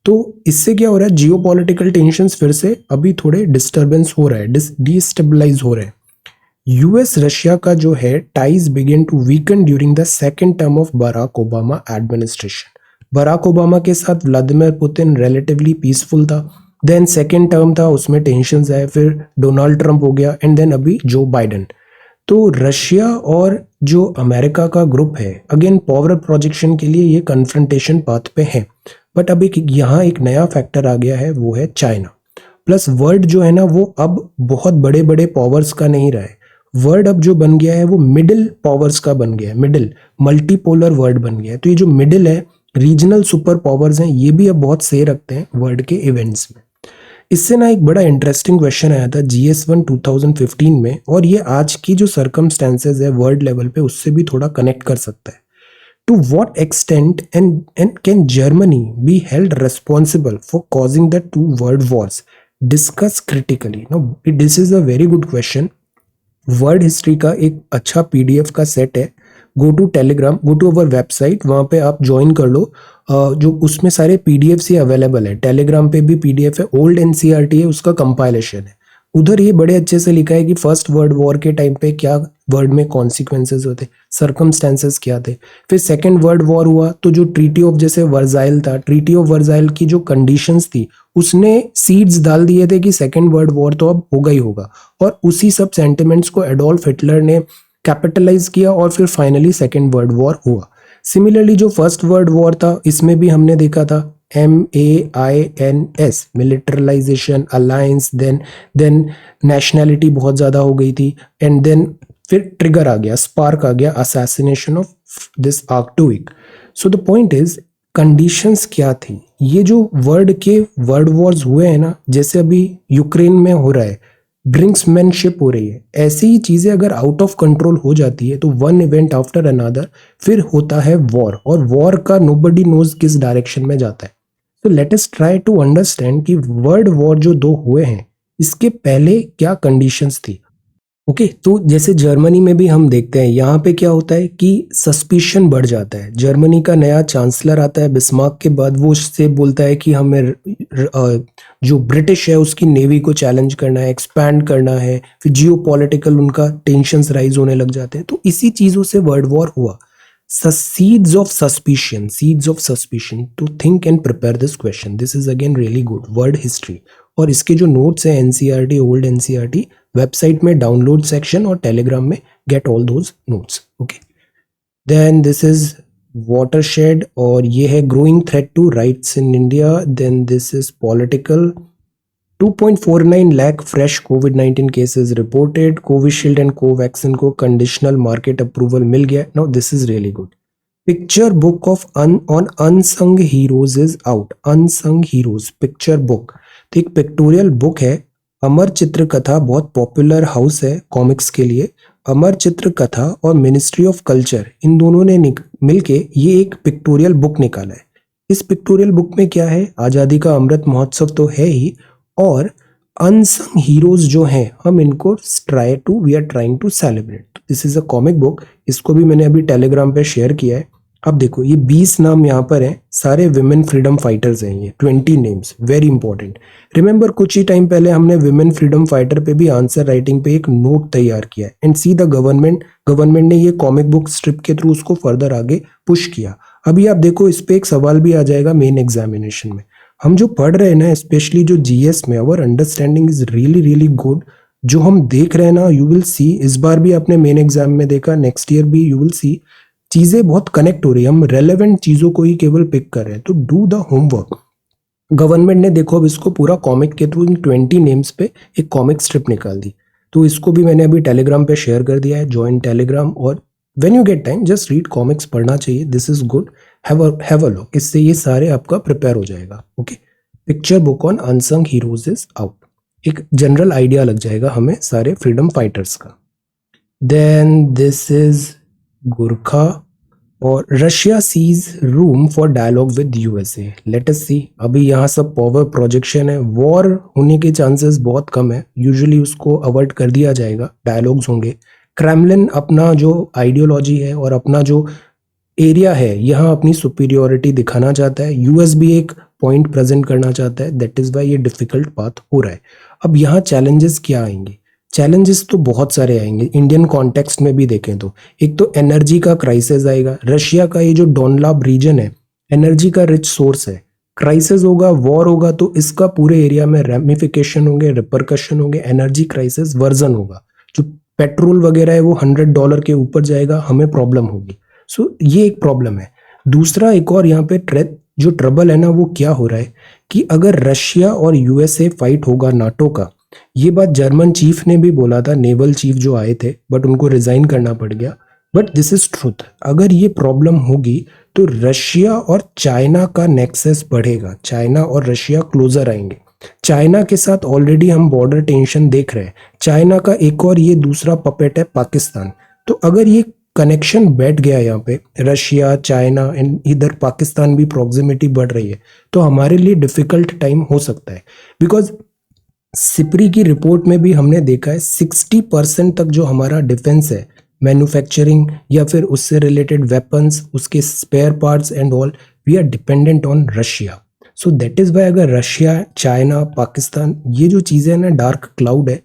तो इससे क्या हो रहा है, जियोपॉलिटिकल टेंशंस फिर से अभी थोड़े डिस्टर्बेंस हो रहा है, डिस्टेबलाइज हो रहे हैं। यूएस रशिया का जो है ties begin to weaken during the second term of Barack Obama administration. Barack Obama के साथ व्लादिमीर पुतिन रिलेटिवली पीसफुल था, देन सेकेंड टर्म था उसमें टेंशंस आए, फिर डोनाल्ड ट्रंप हो गया एंड देन अभी जो बाइडेन। तो रशिया और जो अमेरिका का ग्रुप है, अगेन पावर प्रोजेक्शन के लिए ये कन्फ्रंटेशन पाथ पे है, बट अब यहाँ एक नया फैक्टर आ गया है, वो है चाइना। प्लस वर्ल्ड जो है ना वो अब बहुत बड़े बड़े पावर्स का नहीं रहा है, वर्ल्ड अब जो बन गया है वो मिडिल पावर्स का बन गया है, मिडिल मल्टीपोलर वर्ल्ड बन गया है। तो ये जो मिडिल है, रीजनल सुपर पावर्स हैं, ये भी अब बहुत सही रखते हैं वर्ल्ड के इवेंट्स में। इससे ना एक बड़ा इंटरेस्टिंग क्वेश्चन आया था GS1 2015 में, और ये आज की जो सर्कमस्टेंसेज है वर्ल्ड लेवल पे उससे भी थोड़ा कनेक्ट कर सकता है। To what extent and can Germany be held responsible for causing the 2 world wars? Discuss critically. No, this is a very good question. World history का एक अच्छा PDF का सेट है, go to Telegram, go to our website, वहाँ पे आप ज्वाइन कर लो, जो उसमें सारे PDFs ही अवेलेबल है। टेलीग्राम पे भी PDF है, ओल्ड NCERT है, उसका कंपाइलेशन है। उधर ये बड़े अच्छे से लिखा है कि फर्स्ट वर्ल्ड वॉर के टाइम पे क्या वर्ल्ड में कॉन्सिक्वेंसेस होते, सर्कमस्टेंसेस क्या थे। फिर सेकेंड वर्ल्ड वॉर हुआ तो जो ट्रीटी ऑफ जैसे वर्साइल था, ट्रीटी ऑफ वर्साइल की जो कंडीशंस थी उसने सीड्स डाल दिए थे कि सेकेंड वर्ल्ड वॉर तो अब होगा ही होगा, और उसी सब सेंटिमेंट्स को एडोल्फ हिटलर ने कैपिटलाइज किया और फिर फाइनली सेकेंड वर्ल्ड वॉर हुआ। सिमिलरली जो फर्स्ट वर्ल्ड वॉर था इसमें भी हमने देखा था MAINS, militarisation, alliance, then nationality बहुत ज़्यादा हो गई थी, एंड देन फिर ट्रिगर आ गया, स्पार्क आ गया, assassination of this archduke. So the point is conditions क्या थी। ये जो वर्ल्ड के वर्ल्ड वॉर्स हुए हैं ना, जैसे अभी यूक्रेन में हो रहा है, ड्रिंक्समैनशिप हो रही है, ऐसी ही चीजें अगर आउट ऑफ कंट्रोल हो जाती है तो वन इवेंट आफ्टर अनदर फिर होता है वॉर, और वॉर का नोबडी नोज किस डायरेक्शन में जाता है। तो let us try to understand कि वर्ल्ड वॉर जो दो हुए हैं इसके पहले क्या कंडीशंस थी। ओके तो जैसे जर्मनी में भी हम देखते हैं, यहाँ पे क्या होता है कि सस्पिशन बढ़ जाता है। जर्मनी का नया चांसलर आता है बिस्मार्क के बाद, वो उससे बोलता है कि हमें जो ब्रिटिश है उसकी नेवी को चैलेंज करना है, एक्सपैंड करना है। फिर जियो पॉलिटिकल उनका टेंशंस राइज होने लग जाते हैं। तो इसी चीज़ों से वर्ल्ड वॉर हुआ। Seeds of suspicion to think and prepare this question. This is again really good world history, और इसके जो नोट्स हैं NCERT, ओल्ड NCERT वेबसाइट में डाउनलोड सेक्शन और टेलीग्राम में get all those notes. Okay then this is watershed, और ये है growing threat to rights in India. Then this is political, 2.49 lakh fresh कोविड-19 cases reported. Covishield and Covaxin को कंडीशनल मार्केट अप्रूवल मिल गया। Now this is really good. Picture book of on unsung heroes is out. Unsung heroes picture book, तो एक पिक्टोरियल बुक है। अमर चित्र कथा बहुत पॉपुलर हाउस है कॉमिक्स के लिए। अमर चित्र कथा और मिनिस्ट्री ऑफ कल्चर इन दोनों ने मिलके ये एक पिक्टोरियल बुक निकाला है। इस पिक्टोरियल बुक में क्या है, आजादी का अमृत महोत्सव तो है ही, और अनसंग हीरोज जो हैं हम इनको we are trying to celebrate. This is a comic book, इसको भी मैंने अभी टेलीग्राम पे शेयर किया है। अब देखो ये 20 नाम यहाँ पर हैं, सारे विमेन फ्रीडम फाइटर्स हैं। ये 20 नेम्स, वेरी इंपॉर्टेंट। रिमेंबर कुछ ही टाइम पहले हमने विमेन फ्रीडम फाइटर पे भी आंसर राइटिंग पे एक नोट तैयार किया है, एंड सी द गवर्नमेंट ने ये कॉमिक बुक स्ट्रिप के थ्रू उसको फर्दर आगे पुश किया। अभी आप देखो इस पे एक सवाल भी आ जाएगा मेन एग्जामिनेशन में। हम जो पढ़ रहे हैं ना, स्पेशली जो GS में, our understanding is really really good. जो हम देख रहे हैं ना, यू विल सी, इस बार भी आपने मेन एग्जाम में देखा, नेक्स्ट ईयर भी यू विल सी, चीजें बहुत कनेक्ट हो रही है। हम रेलेवेंट चीजों को ही केवल पिक कर रहे हैं, तो डू द होमवर्क। गवर्नमेंट ने देखो अब इसको पूरा कॉमिक के थ्रू इन 20 नेम्स पे एक कॉमिक स्ट्रिप निकाल दी, तो इसको भी मैंने अभी टेलीग्राम पे शेयर कर दिया है, ज्वाइन टेलीग्राम। और when you get time just read comics, पढ़ना चाहिए, this is good, have a look, इससे ये सारे आपका प्रिपेयर हो जाएगा। Okay picture book on unsung heroes is out, एक जनरल आइडिया लग जाएगा हमें सारे फ्रीडम फाइटर्स का। देन दिस इज गुरखा, और रशिया सीज room for dialogue with USA। Let us see, अभी यहाँ सब पावर प्रोजेक्शन है, वॉर होने के चांसेस बहुत कम है, यूजुअली उसको अवॉइड कर दिया जाएगा, डायलॉग्स होंगे। क्रेमलिन अपना जो आइडियोलॉजी है और अपना जो एरिया है यहाँ अपनी सुपीरियोरिटी दिखाना चाहता है, US भी एक पॉइंट प्रेजेंट करना चाहता है, दैट इज वाई ये डिफिकल्ट पाथ हो रहा है। अब यहाँ चैलेंजेस क्या आएंगे, चैलेंजेस तो बहुत सारे आएंगे। इंडियन कॉन्टेक्स्ट में भी देखें तो एक तो एनर्जी का क्राइसिस आएगा। रशिया का ये जो डोनलाब रीजन है एनर्जी का रिच सोर्स है, क्राइसिस होगा, वॉर होगा, तो इसका पूरे एरिया में रेमिफिकेशन होंगे, रिपरकशन होंगे, एनर्जी क्राइसिस वर्जन होगा। जो पेट्रोल वगैरह है वो $100 के ऊपर जाएगा, हमें प्रॉब्लम होगी। सो ये एक प्रॉब्लम है। दूसरा एक और यहाँ पे जो ट्रबल है ना, वो क्या हो रहा है कि अगर रशिया और USA फाइट होगा नाटो का, ये बात जर्मन चीफ ने भी बोला था, नेवल चीफ जो आए थे, बट उनको रिजाइन करना पड़ गया, बट दिस इज ट्रुथ। अगर ये प्रॉब्लम होगी तो रशिया और चाइना का नेक्सस बढ़ेगा, चाइना और रशिया क्लोजर आएंगे। चाइना के साथ ऑलरेडी हम बॉर्डर टेंशन देख रहे हैं। चाइना का एक और ये दूसरा पपेट है पाकिस्तान। तो अगर ये कनेक्शन बैठ गया यहाँ पे, रशिया, चाइना एंड इधर पाकिस्तान भी प्रॉक्सिमिटी बढ़ रही है, तो हमारे लिए डिफिकल्ट टाइम हो सकता है। बिकॉज सिप्री की रिपोर्ट में भी हमने देखा है 60% तक जो हमारा डिफेंस है, मैन्युफैक्चरिंग या फिर उससे रिलेटेड वेपन्स, उसके spare parts and all, we are dependent on Russia. So that is why अगर रशिया, चाइना, पाकिस्तान, ये जो चीज़ें हैं ना, डार्क क्लाउड है,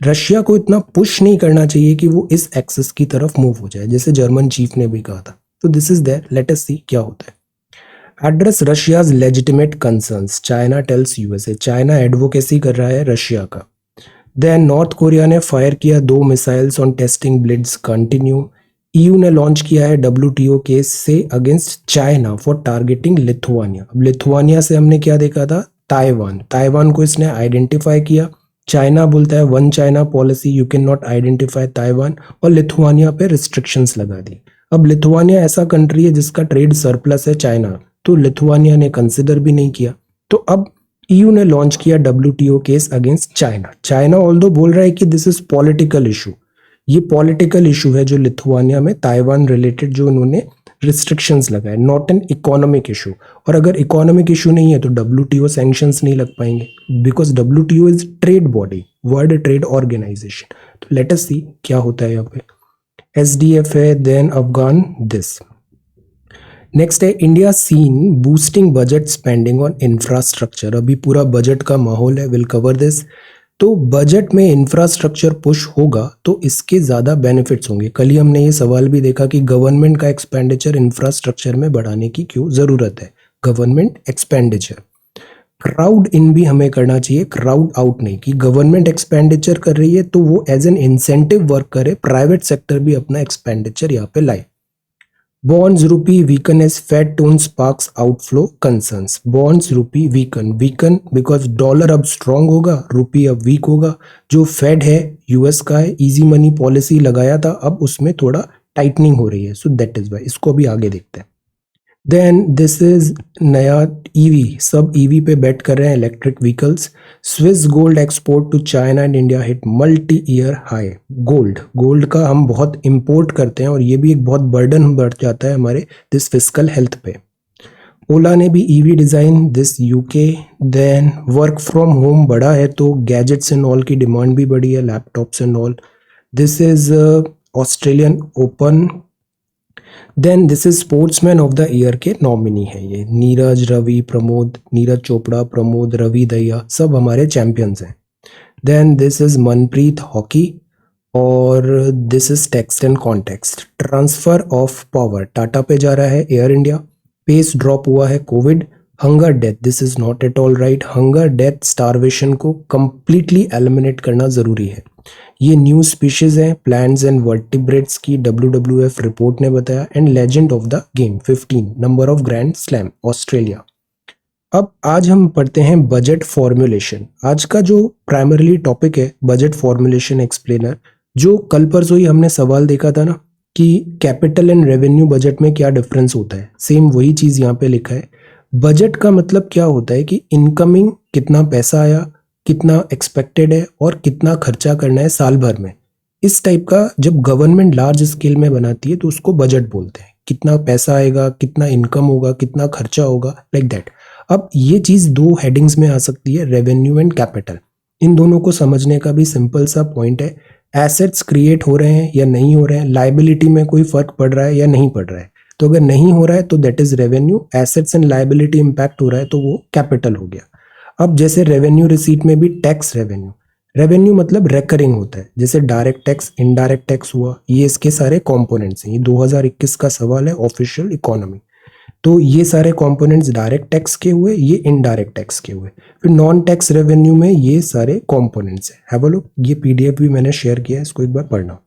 रशिया को इतना पुश नहीं करना चाहिए कि वो इस एक्सेस की तरफ मूव हो जाए, जैसे जर्मन चीफ ने भी कहा था। तो this is there, let us see क्या होता है। Address Russia's legitimate concerns, China tells USA, China advocacy कर रहा है रशिया का। देन नॉर्थ कोरिया ने फायर किया 2 missiles on testing blitz continue. EU ने लॉन्च किया है डब्ल्यूटीओ केस से against China for targeting Lithuania. अब लिथुआनिया से हमने क्या देखा था, ताइवान, ताइवान को इसने आइडेंटिफाई किया। चाइना बोलता है one China policy, you can not identify Taiwan, और लिथुआनिया पे रिस्ट्रिक्शंस लगा दी। अब लिथुआनिया ऐसा कंट्री है जिसका ट्रेड सरप्लस है चाइना, तो लिथुआनिया ने कंसिडर भी नहीं किया। तो अब ईयू ने लॉन्च किया WTO case against China. China although बोल रहा है कि दिस इज पॉलिटिकल इशू, ये पॉलिटिकल इशू है जो लिथुआनिया में ताइवान रिलेटेड जो उन्होंने रिस्ट्रिक्शंस लगाए, नॉट एन इकोनॉमिक इशू। और अगर इकोनॉमिक इशू नहीं है तो डब्ल्यूटीओ सैंक्शंस नहीं लग पाएंगे, because WTO is trade body, world trade organisation. तो लेट अस सी क्या होता है यहाँ पे। एसडीएफ है, देन अफगान दिस। नेक्स्ट है India seen boosting budget spending on infrastructure. अभी पूरा बजट का माहौल है, विल कवर दिस। तो बजट में इंफ्रास्ट्रक्चर पुश होगा तो इसके ज़्यादा बेनिफिट्स होंगे। कल ही हमने ये सवाल भी देखा कि गवर्नमेंट का एक्सपेंडिचर इंफ्रास्ट्रक्चर में बढ़ाने की क्यों ज़रूरत है, गवर्नमेंट एक्सपेंडिचर। क्राउड इन भी हमें करना चाहिए, क्राउड आउट नहीं, कि गवर्नमेंट एक्सपेंडिचर कर रही है तो वो एज एन इंसेंटिव वर्क करे, प्राइवेट सेक्टर भी अपना एक्सपेंडिचर यहाँ पे लाए। Bonds rupee weaken as Fed tone sparks outflow concerns. Bonds rupee weaken because dollar अब स्ट्रांग होगा, रुपी अब वीक होगा। जो फेड है यूएस का है, इजी मनी पॉलिसी लगाया था, अब उसमें थोड़ा टाइटनिंग हो रही है, सो दैट इज वाई। इसको भी आगे देखते हैं। देन दिस इज नया ईवी, सब ईवी पे बेट कर रहे हैं, electric vehicles. Swiss gold export to China and India hit multi year high. Gold का हम बहुत इंपोर्ट करते हैं और ये भी एक बहुत बर्डन बढ़ जाता है हमारे दिस फिस्कल हेल्थ पे। ओला ने भी EV design this UK. Then work from home बढ़ा है तो गैजेट्स एंड ऑल की डिमांड भी बढ़ी है, laptops and all. This is Australian Open. Then this is sportsman of the year के नॉमिनी है ये, नीरज, रवि, प्रमोद, नीरज चोपड़ा, प्रमोद, रवि दहिया, सब हमारे चैंपियंस हैं। Then this is Manpreet hockey, और this is text and context. Transfer of power Tata पे जा रहा है, एयर इंडिया। पेस ड्रॉप हुआ है, Covid. Hunger death, this is not at all right. Hunger death, starvation को कंप्लीटली एलिमिनेट करना जरूरी है। ये न्यू स्पीशीज हैं, प्लांट्स एंड वर्टिब्रेट्स की, WWF रिपोर्ट ने बताया। And legend of the game 15, number of grand slam, Australia. अब आज हम पढ़ते हैं बजट फॉर्मुलेशन। आज का जो प्राइमरीली टॉपिक है बजट फॉर्मुलेशन एक्सप्लेनर। जो कल परसों ही हमने सवाल देखा था ना कि कैपिटल एंड रेवेन्यू बजट में क्या डिफरेंस होता है, सेम वही चीज यहाँ पे लिखा है। बजट का मतलब क्या होता है कि इनकमिंग कितना पैसा आया, कितना एक्सपेक्टेड है और कितना खर्चा करना है साल भर में। इस टाइप का जब गवर्नमेंट लार्ज स्केल में बनाती है तो उसको बजट बोलते हैं। कितना पैसा आएगा, कितना इनकम होगा, कितना खर्चा होगा, लाइक दैट। अब ये चीज 2 हेडिंग्स में आ सकती है, रेवेन्यू एंड कैपिटल। इन दोनों को समझने का भी सिंपल सा पॉइंट है, एसेट्स क्रिएट हो रहे हैं या नहीं हो रहे हैं, लाइबिलिटी में कोई फर्क पड़ रहा है या नहीं पड़ रहा है। तो अगर नहीं हो रहा है तो that is revenue, assets and liability impact हो रहा है तो वो कैपिटल हो गया। अब जैसे रेवेन्यू रिसीट में भी टैक्स रेवेन्यू, रेवेन्यू मतलब रेकरिंग होता है, जैसे डायरेक्ट टैक्स, इनडायरेक्ट टैक्स हुआ, ये इसके सारे कंपोनेंट्स हैं। ये 2021 का सवाल है ऑफिशियल इकोनॉमी। तो ये सारे कंपोनेंट्स डायरेक्ट टैक्स के हुए, ये इनडायरेक्ट टैक्स के हुए। फिर नॉन टैक्स रेवेन्यू में ये सारे कंपोनेंट्स हैं, हैव अ लुक। ये पीडीएफ भी मैंने शेयर किया है, इसको एक बार पढ़ना।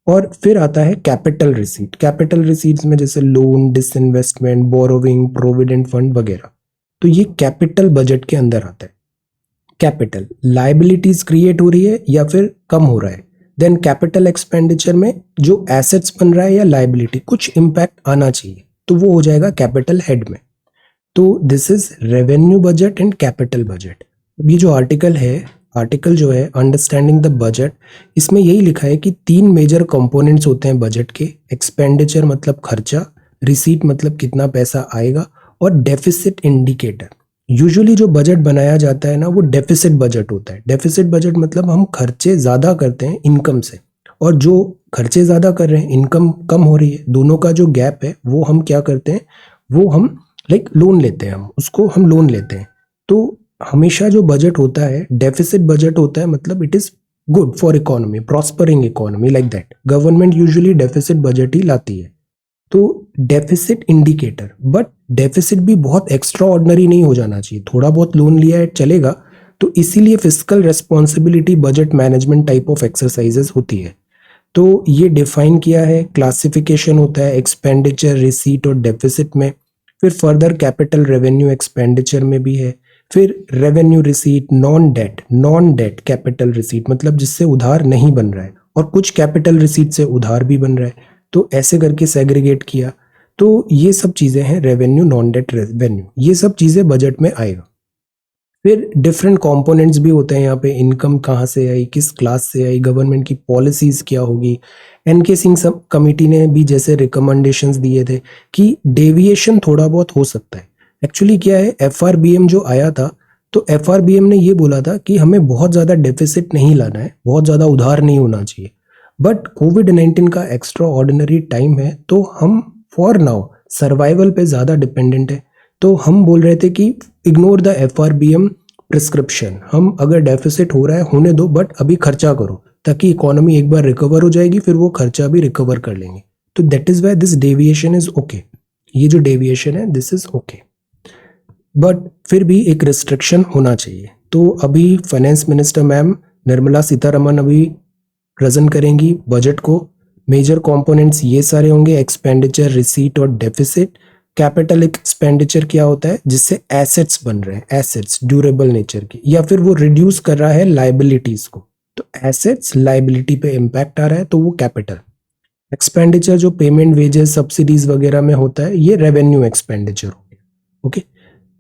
और फिर आता है कैपिटल रिसीट। कैपिटल रिसीट्स में जैसे loan, disinvestment, borrowing, provident fund वगैरह। तो ये कैपिटल बजट के अंदर आता है। कैपिटल, लाइबिलिटीज क्रिएट हो रही है या फिर कम हो रहा है। देन कैपिटल एक्सपेंडिचर में जो एसेट्स बन रहा है या लाइबिलिटी, कुछ इंपैक्ट आना चाहिए, तो वो हो जाएगा कैपिटल हेड में। तो this is revenue budget and capital budget. ये जो आर्टिकल है, आर्टिकल जो है अंडरस्टैंडिंग द बजट, इसमें यही लिखा है कि 3 मेजर कंपोनेंट्स होते हैं बजट के। एक्सपेंडिचर मतलब खर्चा, रिसीट मतलब कितना पैसा आएगा, और डेफिसिट इंडिकेटर। यूजुअली जो बजट बनाया जाता है ना वो डेफिसिट बजट होता है। डेफिसिट बजट मतलब हम खर्चे ज्यादा करते हैं इनकम से, और जो खर्चे ज्यादा कर रहे हैं, इनकम कम हो रही है, दोनों का जो गैप है वो हम क्या करते हैं, वो हम लाइक लोन लेते हैं, हम उसको हम लोन लेते हैं। तो हमेशा जो बजट होता है डेफिसिट बजट होता है, मतलब it is good for economy, prospering economy, like that. Government usually deficit budget ही लाती है। तो डेफिसिट इंडिकेटर, बट डेफिसिट भी बहुत एक्स्ट्रा ऑर्डनरी नहीं हो जाना चाहिए। थोड़ा बहुत लोन लिया है चलेगा। तो इसीलिए fiscal responsibility budget management type of exercises होती है। तो ये डिफाइन किया है, क्लासिफिकेशन होता है एक्सपेंडिचर, रिसीट और डेफिसिट में। फिर फर्दर कैपिटल रेवेन्यू एक्सपेंडिचर में भी है। फिर revenue receipt, non debt capital receipt, मतलब जिससे उधार नहीं बन रहा है, और कुछ कैपिटल रिसीट से उधार भी बन रहा है। तो ऐसे करके सेग्रीगेट किया। तो ये सब चीजें हैं, रेवेन्यू, नॉन डेट रेवेन्यू, ये सब चीजें बजट में आएगा। फिर डिफरेंट कंपोनेंट्स भी होते हैं यहाँ पे, इनकम कहाँ से आई, किस क्लास से आई, गवर्नमेंट की पॉलिसीज क्या होगी। एनके सिंह सब कमिटी ने भी जैसे रिकमेंडेशंस दिए थे कि डेविएशन थोड़ा बहुत हो सकता है। एक्चुअली क्या है, एफआरबीएम जो आया था, तो एफआरबीएम ने ये बोला था कि हमें बहुत ज़्यादा डेफिसिट नहीं लाना है, बहुत ज़्यादा उधार नहीं होना चाहिए। बट कोविड-19 का एक्स्ट्रा ऑर्डिनरी टाइम है, तो हम फॉर नाउ सर्वाइवल पे ज़्यादा डिपेंडेंट है। तो हम बोल रहे थे कि इग्नोर द एफआरबीएम प्रिस्क्रिप्शन, हम अगर डेफिसिट हो रहा है होने दो, बट अभी खर्चा करो, ताकि इकोनॉमी एक बार रिकवर हो जाएगी, फिर वो खर्चा भी रिकवर कर लेंगे। तो that is why this deviation is okay. ये जो डेविएशन है दिस इज ओके, बट फिर भी एक रिस्ट्रिक्शन होना चाहिए। तो अभी finance minister ma'am Nirmala Sitharaman अभी प्रेजेंट करेंगी बजट को। मेजर कंपोनेंट्स ये सारे होंगे, एक्सपेंडिचर, रिसीट और डेफिसिट। कैपिटल एक्सपेंडिचर क्या होता है, जिससे एसेट्स बन रहे हैं, एसेट्स ड्यूरेबल नेचर की, या फिर वो रिड्यूस कर रहा है लाइबिलिटीज को। तो एसेट्स लाइबिलिटी पे इंपैक्ट आ रहा है, तो वो कैपिटल एक्सपेंडिचर। जो पेमेंट, वेजेस, सब्सिडीज वगैरह में होता है, ये रेवेन्यू एक्सपेंडिचर हो गया। ओके,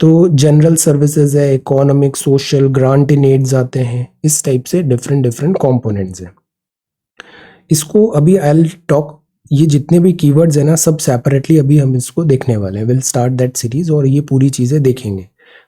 तो जनरल सर्विसेज है, economic, social, grant in aids आते हैं, इस टाइप से डिफरेंट डिफरेंट कॉम्पोनेंट्स हैं। इसको अभी आई टॉक, ये जितने भी कीवर्ड्स हैं ना, सब सेपरेटली अभी हम इसको देखने वाले हैं। विल स्टार्ट दैट सीरीज और ये पूरी चीज़ें देखेंगे।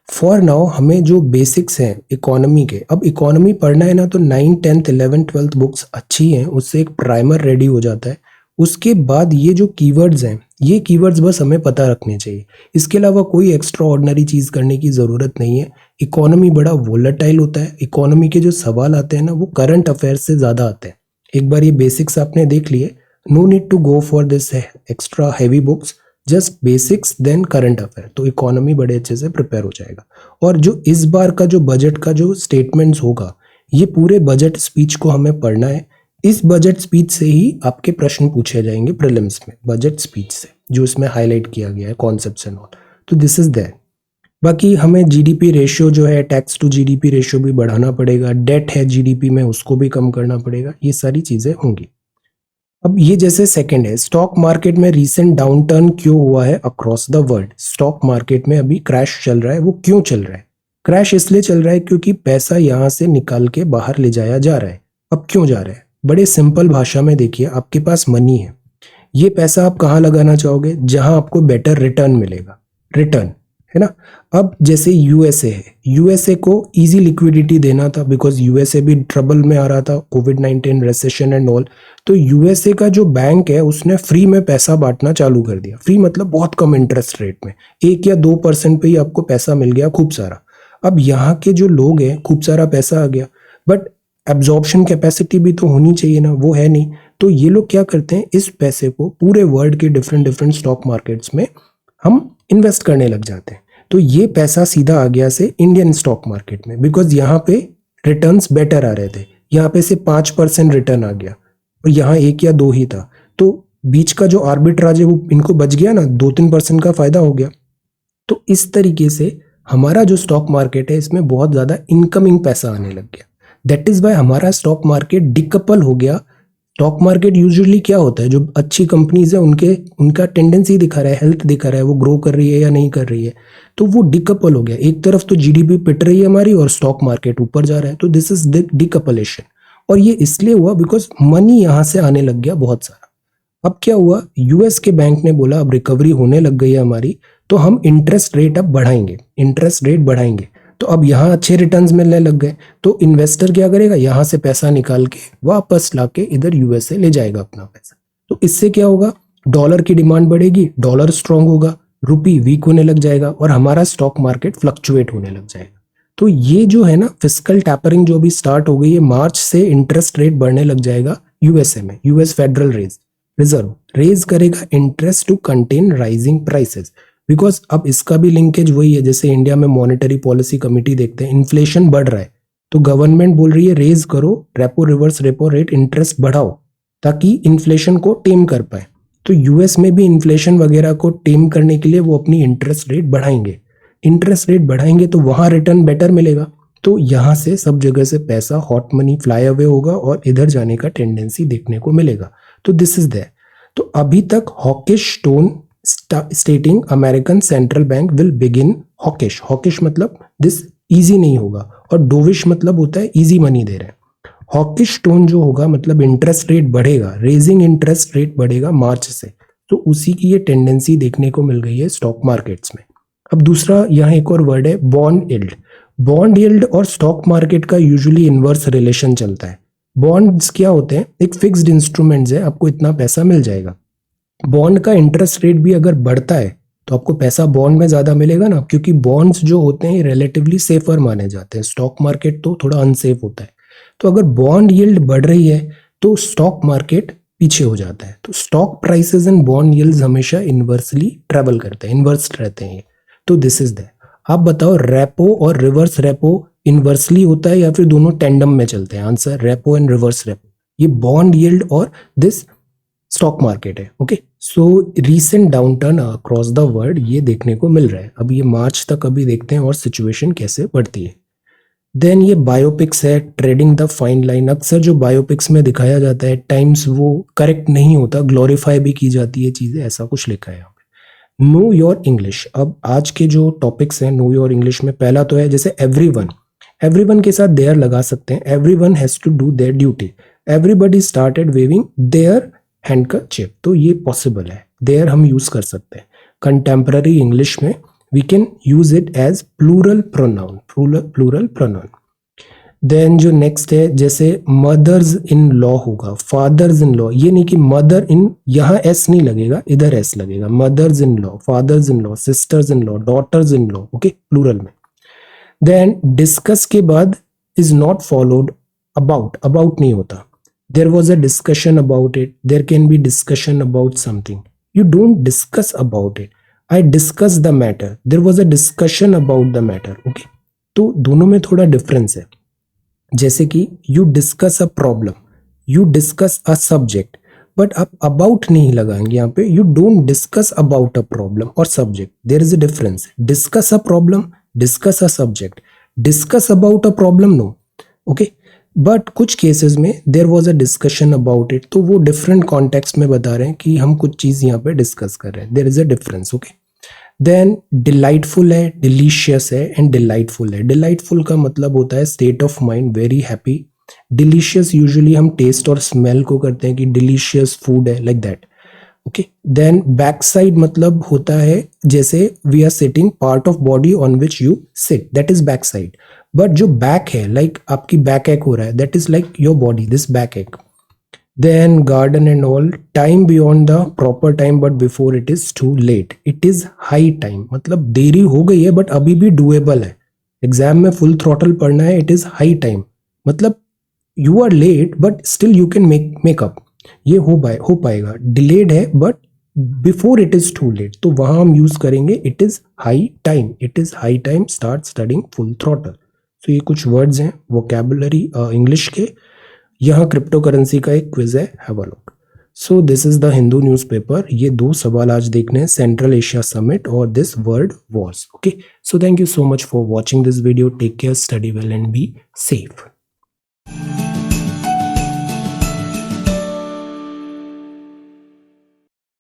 फॉर नाउ हमें जो बेसिक्स हैं इकोनॉमी के, अब इकोनॉमी पढ़ना है ना, तो 9, 10th, 11th, 12th बुक्स अच्छी हैं, उससे एक प्राइमर रेडी हो जाता है। उसके बाद ये जो कीवर्ड्स हैं, ये कीवर्ड्स बस हमें पता रखने चाहिए। इसके अलावा कोई एक्स्ट्रा ऑर्डिनरी चीज़ करने की ज़रूरत नहीं है। इकोनॉमी बड़ा वोलेटाइल होता है। इकोनॉमी के जो सवाल आते हैं ना, वो करंट अफेयर्स से ज़्यादा आते हैं। एक बार ये बेसिक्स आपने देख लिए, no need to go for this extra heavy books, just basics then current affair, तो इकोनॉमी बड़े अच्छे से प्रिपेयर हो जाएगा। और जो इस बार का जो बजट का जो स्टेटमेंट्स होगा, ये पूरे बजट स्पीच को हमें पढ़ना है। इस बजट स्पीच से ही आपके प्रश्न पूछे जाएंगे प्रीलिम्स में, बजट स्पीच से, जो इसमें हाईलाइट किया गया है कॉन्सेप्ट्स एंड ऑल। तो दिस इज देयर। बाकी हमें जीडीपी रेशियो जो है, टैक्स टू जीडीपी रेशियो भी बढ़ाना पड़ेगा, डेट है जीडीपी में उसको भी कम करना पड़ेगा, ये सारी चीजें होंगी। अब ये जैसे सेकंड है, स्टॉक मार्केट में रीसेंट डाउनटर्न क्यों हुआ है across the world. Stock market में अभी क्रैश चल रहा है, वो क्यों चल रहा है? क्रैश इसलिए चल रहा है क्योंकि पैसा यहां से निकाल के बाहर ले जाया जा रहा है। अब क्यों जा रहा है? बड़े सिंपल भाषा में देखिए, आपके पास मनी है, ये पैसा आप कहाँ लगाना चाहोगे? जहां आपको बेटर रिटर्न मिलेगा, रिटर्न, है ना। अब जैसे यूएसए है, यूएसए को इजी लिक्विडिटी देना था, बिकॉज यूएसए भी ट्रबल में आ रहा था, कोविड-19 रेसेशन एंड ऑल। तो यूएसए का जो बैंक है, उसने फ्री में पैसा बांटना चालू कर दिया। फ्री मतलब बहुत कम इंटरेस्ट रेट में, 1 या 2% पे ही आपको पैसा मिल गया, खूब सारा। अब यहाँ के जो लोग हैं, खूब सारा पैसा आ गया, बट एब्जॉर्प्शन कैपेसिटी भी तो होनी चाहिए ना, वो है नहीं। तो ये लोग क्या करते हैं, इस पैसे को पूरे वर्ल्ड के डिफरेंट डिफरेंट स्टॉक मार्केट्स में हम इन्वेस्ट करने लग जाते हैं। तो ये पैसा सीधा आ गया से इंडियन स्टॉक मार्केट में, बिकॉज यहाँ पे रिटर्न्स बेटर आ रहे थे। यहाँ पे से 5% रिटर्न आ गया, और यहाँ 1 या 2 ही था। तो बीच का जो आर्बिट्राज है, वो इनको बच गया ना, 2-3% का फायदा हो गया। तो इस तरीके से हमारा जो स्टॉक मार्केट है, इसमें बहुत ज्यादा इनकमिंग पैसा आने लग गया। दैट इज वाई हमारा स्टॉक मार्केट डिकपल हो गया। स्टॉक मार्केट यूजुअली क्या होता है, जो अच्छी कंपनीज है उनका टेंडेंसी दिखा रहा है, हेल्थ दिखा रहा है, वो ग्रो कर रही है या नहीं कर रही है, तो वो डिकपल हो गया। एक तरफ तो जीडीपी पिट रही है हमारी, और स्टॉक मार्केट ऊपर जा रहा है। तो दिस इज डिकपलेशन, और ये इसलिए हुआ बिकॉज मनी यहां से आने लग गया बहुत सारा। अब क्या हुआ, यूएस के बैंक ने बोला अब रिकवरी होने लग गई है हमारी, तो हम इंटरेस्ट रेट अब बढ़ाएंगे, इंटरेस्ट रेट बढ़ाएंगे। तो अब यहाँ अच्छे रिटर्न्स मिलने लग गए, तो इन्वेस्टर क्या करेगा, यहाँ से पैसा निकाल के वापस लाके इधर यूएस से ले जाएगा अपना पैसा। तो इससे क्या होगा, डॉलर की डिमांड बढ़ेगी, डॉलर स्ट्रांग होगा, रुपी वीक होने लग जाएगा और हमारा स्टॉक मार्केट फ्लक्चुएट होने लग जाएगा। तो ये जो है ना फिस्कल टैपरिंग जो अभी स्टार्ट हो गई है, मार्च से इंटरेस्ट रेट बढ़ने लग जाएगा यूएसए में। यूएस फेडरल रिजर्व रेज करेगा interest to contain rising prices, because अब इसका भी लिंकेज वही है जैसे इंडिया में मॉनेटरी पॉलिसी कमिटी देखते हैं, इन्फ्लेशन बढ़ रहा है तो गवर्नमेंट बोल रही है रेज करो repo reverse repo rate, interest बढ़ाओ ताकि इन्फ्लेशन को टेम कर पाए। तो यूएस में भी इन्फ्लेशन वगैरह को टेम करने के लिए वो अपनी इंटरेस्ट रेट बढ़ाएंगे। इंटरेस्ट रेट बढ़ाएंगे तो वहां रिटर्न बेटर मिलेगा, तो यहां से सब जगह से पैसा हॉट मनी फ्लाई अवे होगा और इधर जाने का टेंडेंसी देखने को मिलेगा। तो दिस इज देयर। तो अभी तक hawkish tone स्टेटिंग American central bank will begin hawkish. Hawkish मतलब दिस इजी नहीं होगा, और डोविश मतलब होता है इजी मनी दे रहे हैं। हॉकिश टोन जो होगा मतलब इंटरेस्ट रेट बढ़ेगा, रेजिंग इंटरेस्ट रेट बढ़ेगा मार्च से, तो उसी की ये टेंडेंसी देखने को मिल गई है स्टॉक मार्केट्स में। अब दूसरा यहाँ एक और वर्ड है बॉन्ड यील्ड। बॉन्ड यील्ड और स्टॉक मार्केट का यूजुअली इनवर्स रिलेशन चलता है। बॉन्ड्स क्या होते हैं, एक फिक्स्ड इंस्ट्रूमेंट्स है, आपको इतना पैसा मिल जाएगा। बॉन्ड का इंटरेस्ट रेट भी अगर बढ़ता है तो आपको पैसा बॉन्ड में ज्यादा मिलेगा ना, क्योंकि बॉन्ड्स जो होते हैं रिलेटिवली सेफर माने जाते हैं, स्टॉक मार्केट तो थोड़ा अनसेफ होता है। तो अगर बॉन्ड यील्ड बढ़ रही है तो स्टॉक मार्केट पीछे हो जाता है। तो stock prices and bond yields हमेशा इनवर्सली ट्रेवल करते हैं, इनवर्स रहते हैं। तो दिस इज दैट। आप बताओ रेपो और रिवर्स रेपो इनवर्सली होता है या फिर दोनों टेंडम में चलते हैं? Answer repo and reverse repo. ये बॉन्ड यील्ड और दिस स्टॉक मार्केट है। Okay, so recent downturn across the world ये देखने को मिल रहा है। अब ये मार्च तक अभी देखते हैं और सिचुएशन कैसे बढ़ती है। देन ये बायोपिक्स है, ट्रेडिंग द फाइन लाइन। अक्सर जो बायोपिक्स में दिखाया जाता है टाइम्स वो करेक्ट नहीं होता, ग्लोरीफाई भी की जाती है चीजें, ऐसा कुछ लिखा है यहाँ पे। Know your English. अब आज के जो टॉपिक्स हैं नो योर इंग्लिश में, पहला तो है जैसे एवरीवन। एवरीवन के साथ देयर लगा सकते हैं। Everyone has to do their duty. Everybody started waving their handkerchief, तो ये पॉसिबल है, देयर हम यूज कर सकते हैं। कंटेम्पररी इंग्लिश में we can use it as plural pronoun, plural pronoun. Then जो नेक्स्ट है जैसे मदर्स इन लॉ होगा, फादर्स इन लॉ, ये नहीं कि मदर इन, यहाँ एस नहीं लगेगा, इधर एस लगेगा। Mothers in law, fathers in law, sisters in law, daughters in law, okay, plural में। देन डिस्कस के बाद is not followed about, about नहीं होता। There was a discussion about it. There can be discussion about something. You don't discuss about it. I discuss the matter. There was a discussion about the matter. Okay. तो दोनों में थोड़ा डिफरेंस है। जैसे कि you discuss a problem, you discuss a subject, but आप about नहीं लगाएंगे यहाँ पे। You don't discuss about a problem or subject. There is a difference. Discuss a problem, discuss a subject. Discuss about a problem, no. Okay. But कुछ केसेस में there was a discussion about it, तो वो डिफरेंट कॉन्टेक्स्ट में बता रहे हैं कि हम कुछ चीज यहाँ पे डिस्कस कर रहे हैं। There is a difference. Okay, then delightful है, डिलीशियस है एंड डिलाइटफुल है। डिलाइटफुल का मतलब होता है state of mind, very happy. Delicious usually हम टेस्ट और स्मेल को करते हैं कि डिलीशियस फूड है, like that. Okay, then back side मतलब होता है जैसे we are sitting, part of body on which you sit, that is back side. But जो बैक है, लाइक आपकी बैक एक हो रहा है, that is like your body, this backache. Then garden and all, time beyond the proper time but before it is too late, it is high time, मतलब देरी हो गई है बट अभी भी डूएबल है। एग्जाम में फुल थ्रॉटल पढ़ना है, इट इज हाई टाइम, मतलब you are late but still you can make up, ये हो पाएगा। डिलेड है but before it is too late, तो वहां हम यूज करेंगे it is high time, it is high time start studying full throttle. तो ये कुछ वर्ड्स हैं वोकैबुलरी इंग्लिश के। यहाँ क्रिप्टो करेंसी का एक क्विज है, have a look. So this is the Hindu newspaper. ये 2 सवाल आज देखने हैं, सेंट्रल एशिया समिट और this world wars. Okay, so thank you so much for watching this video. Take care, study well and be safe.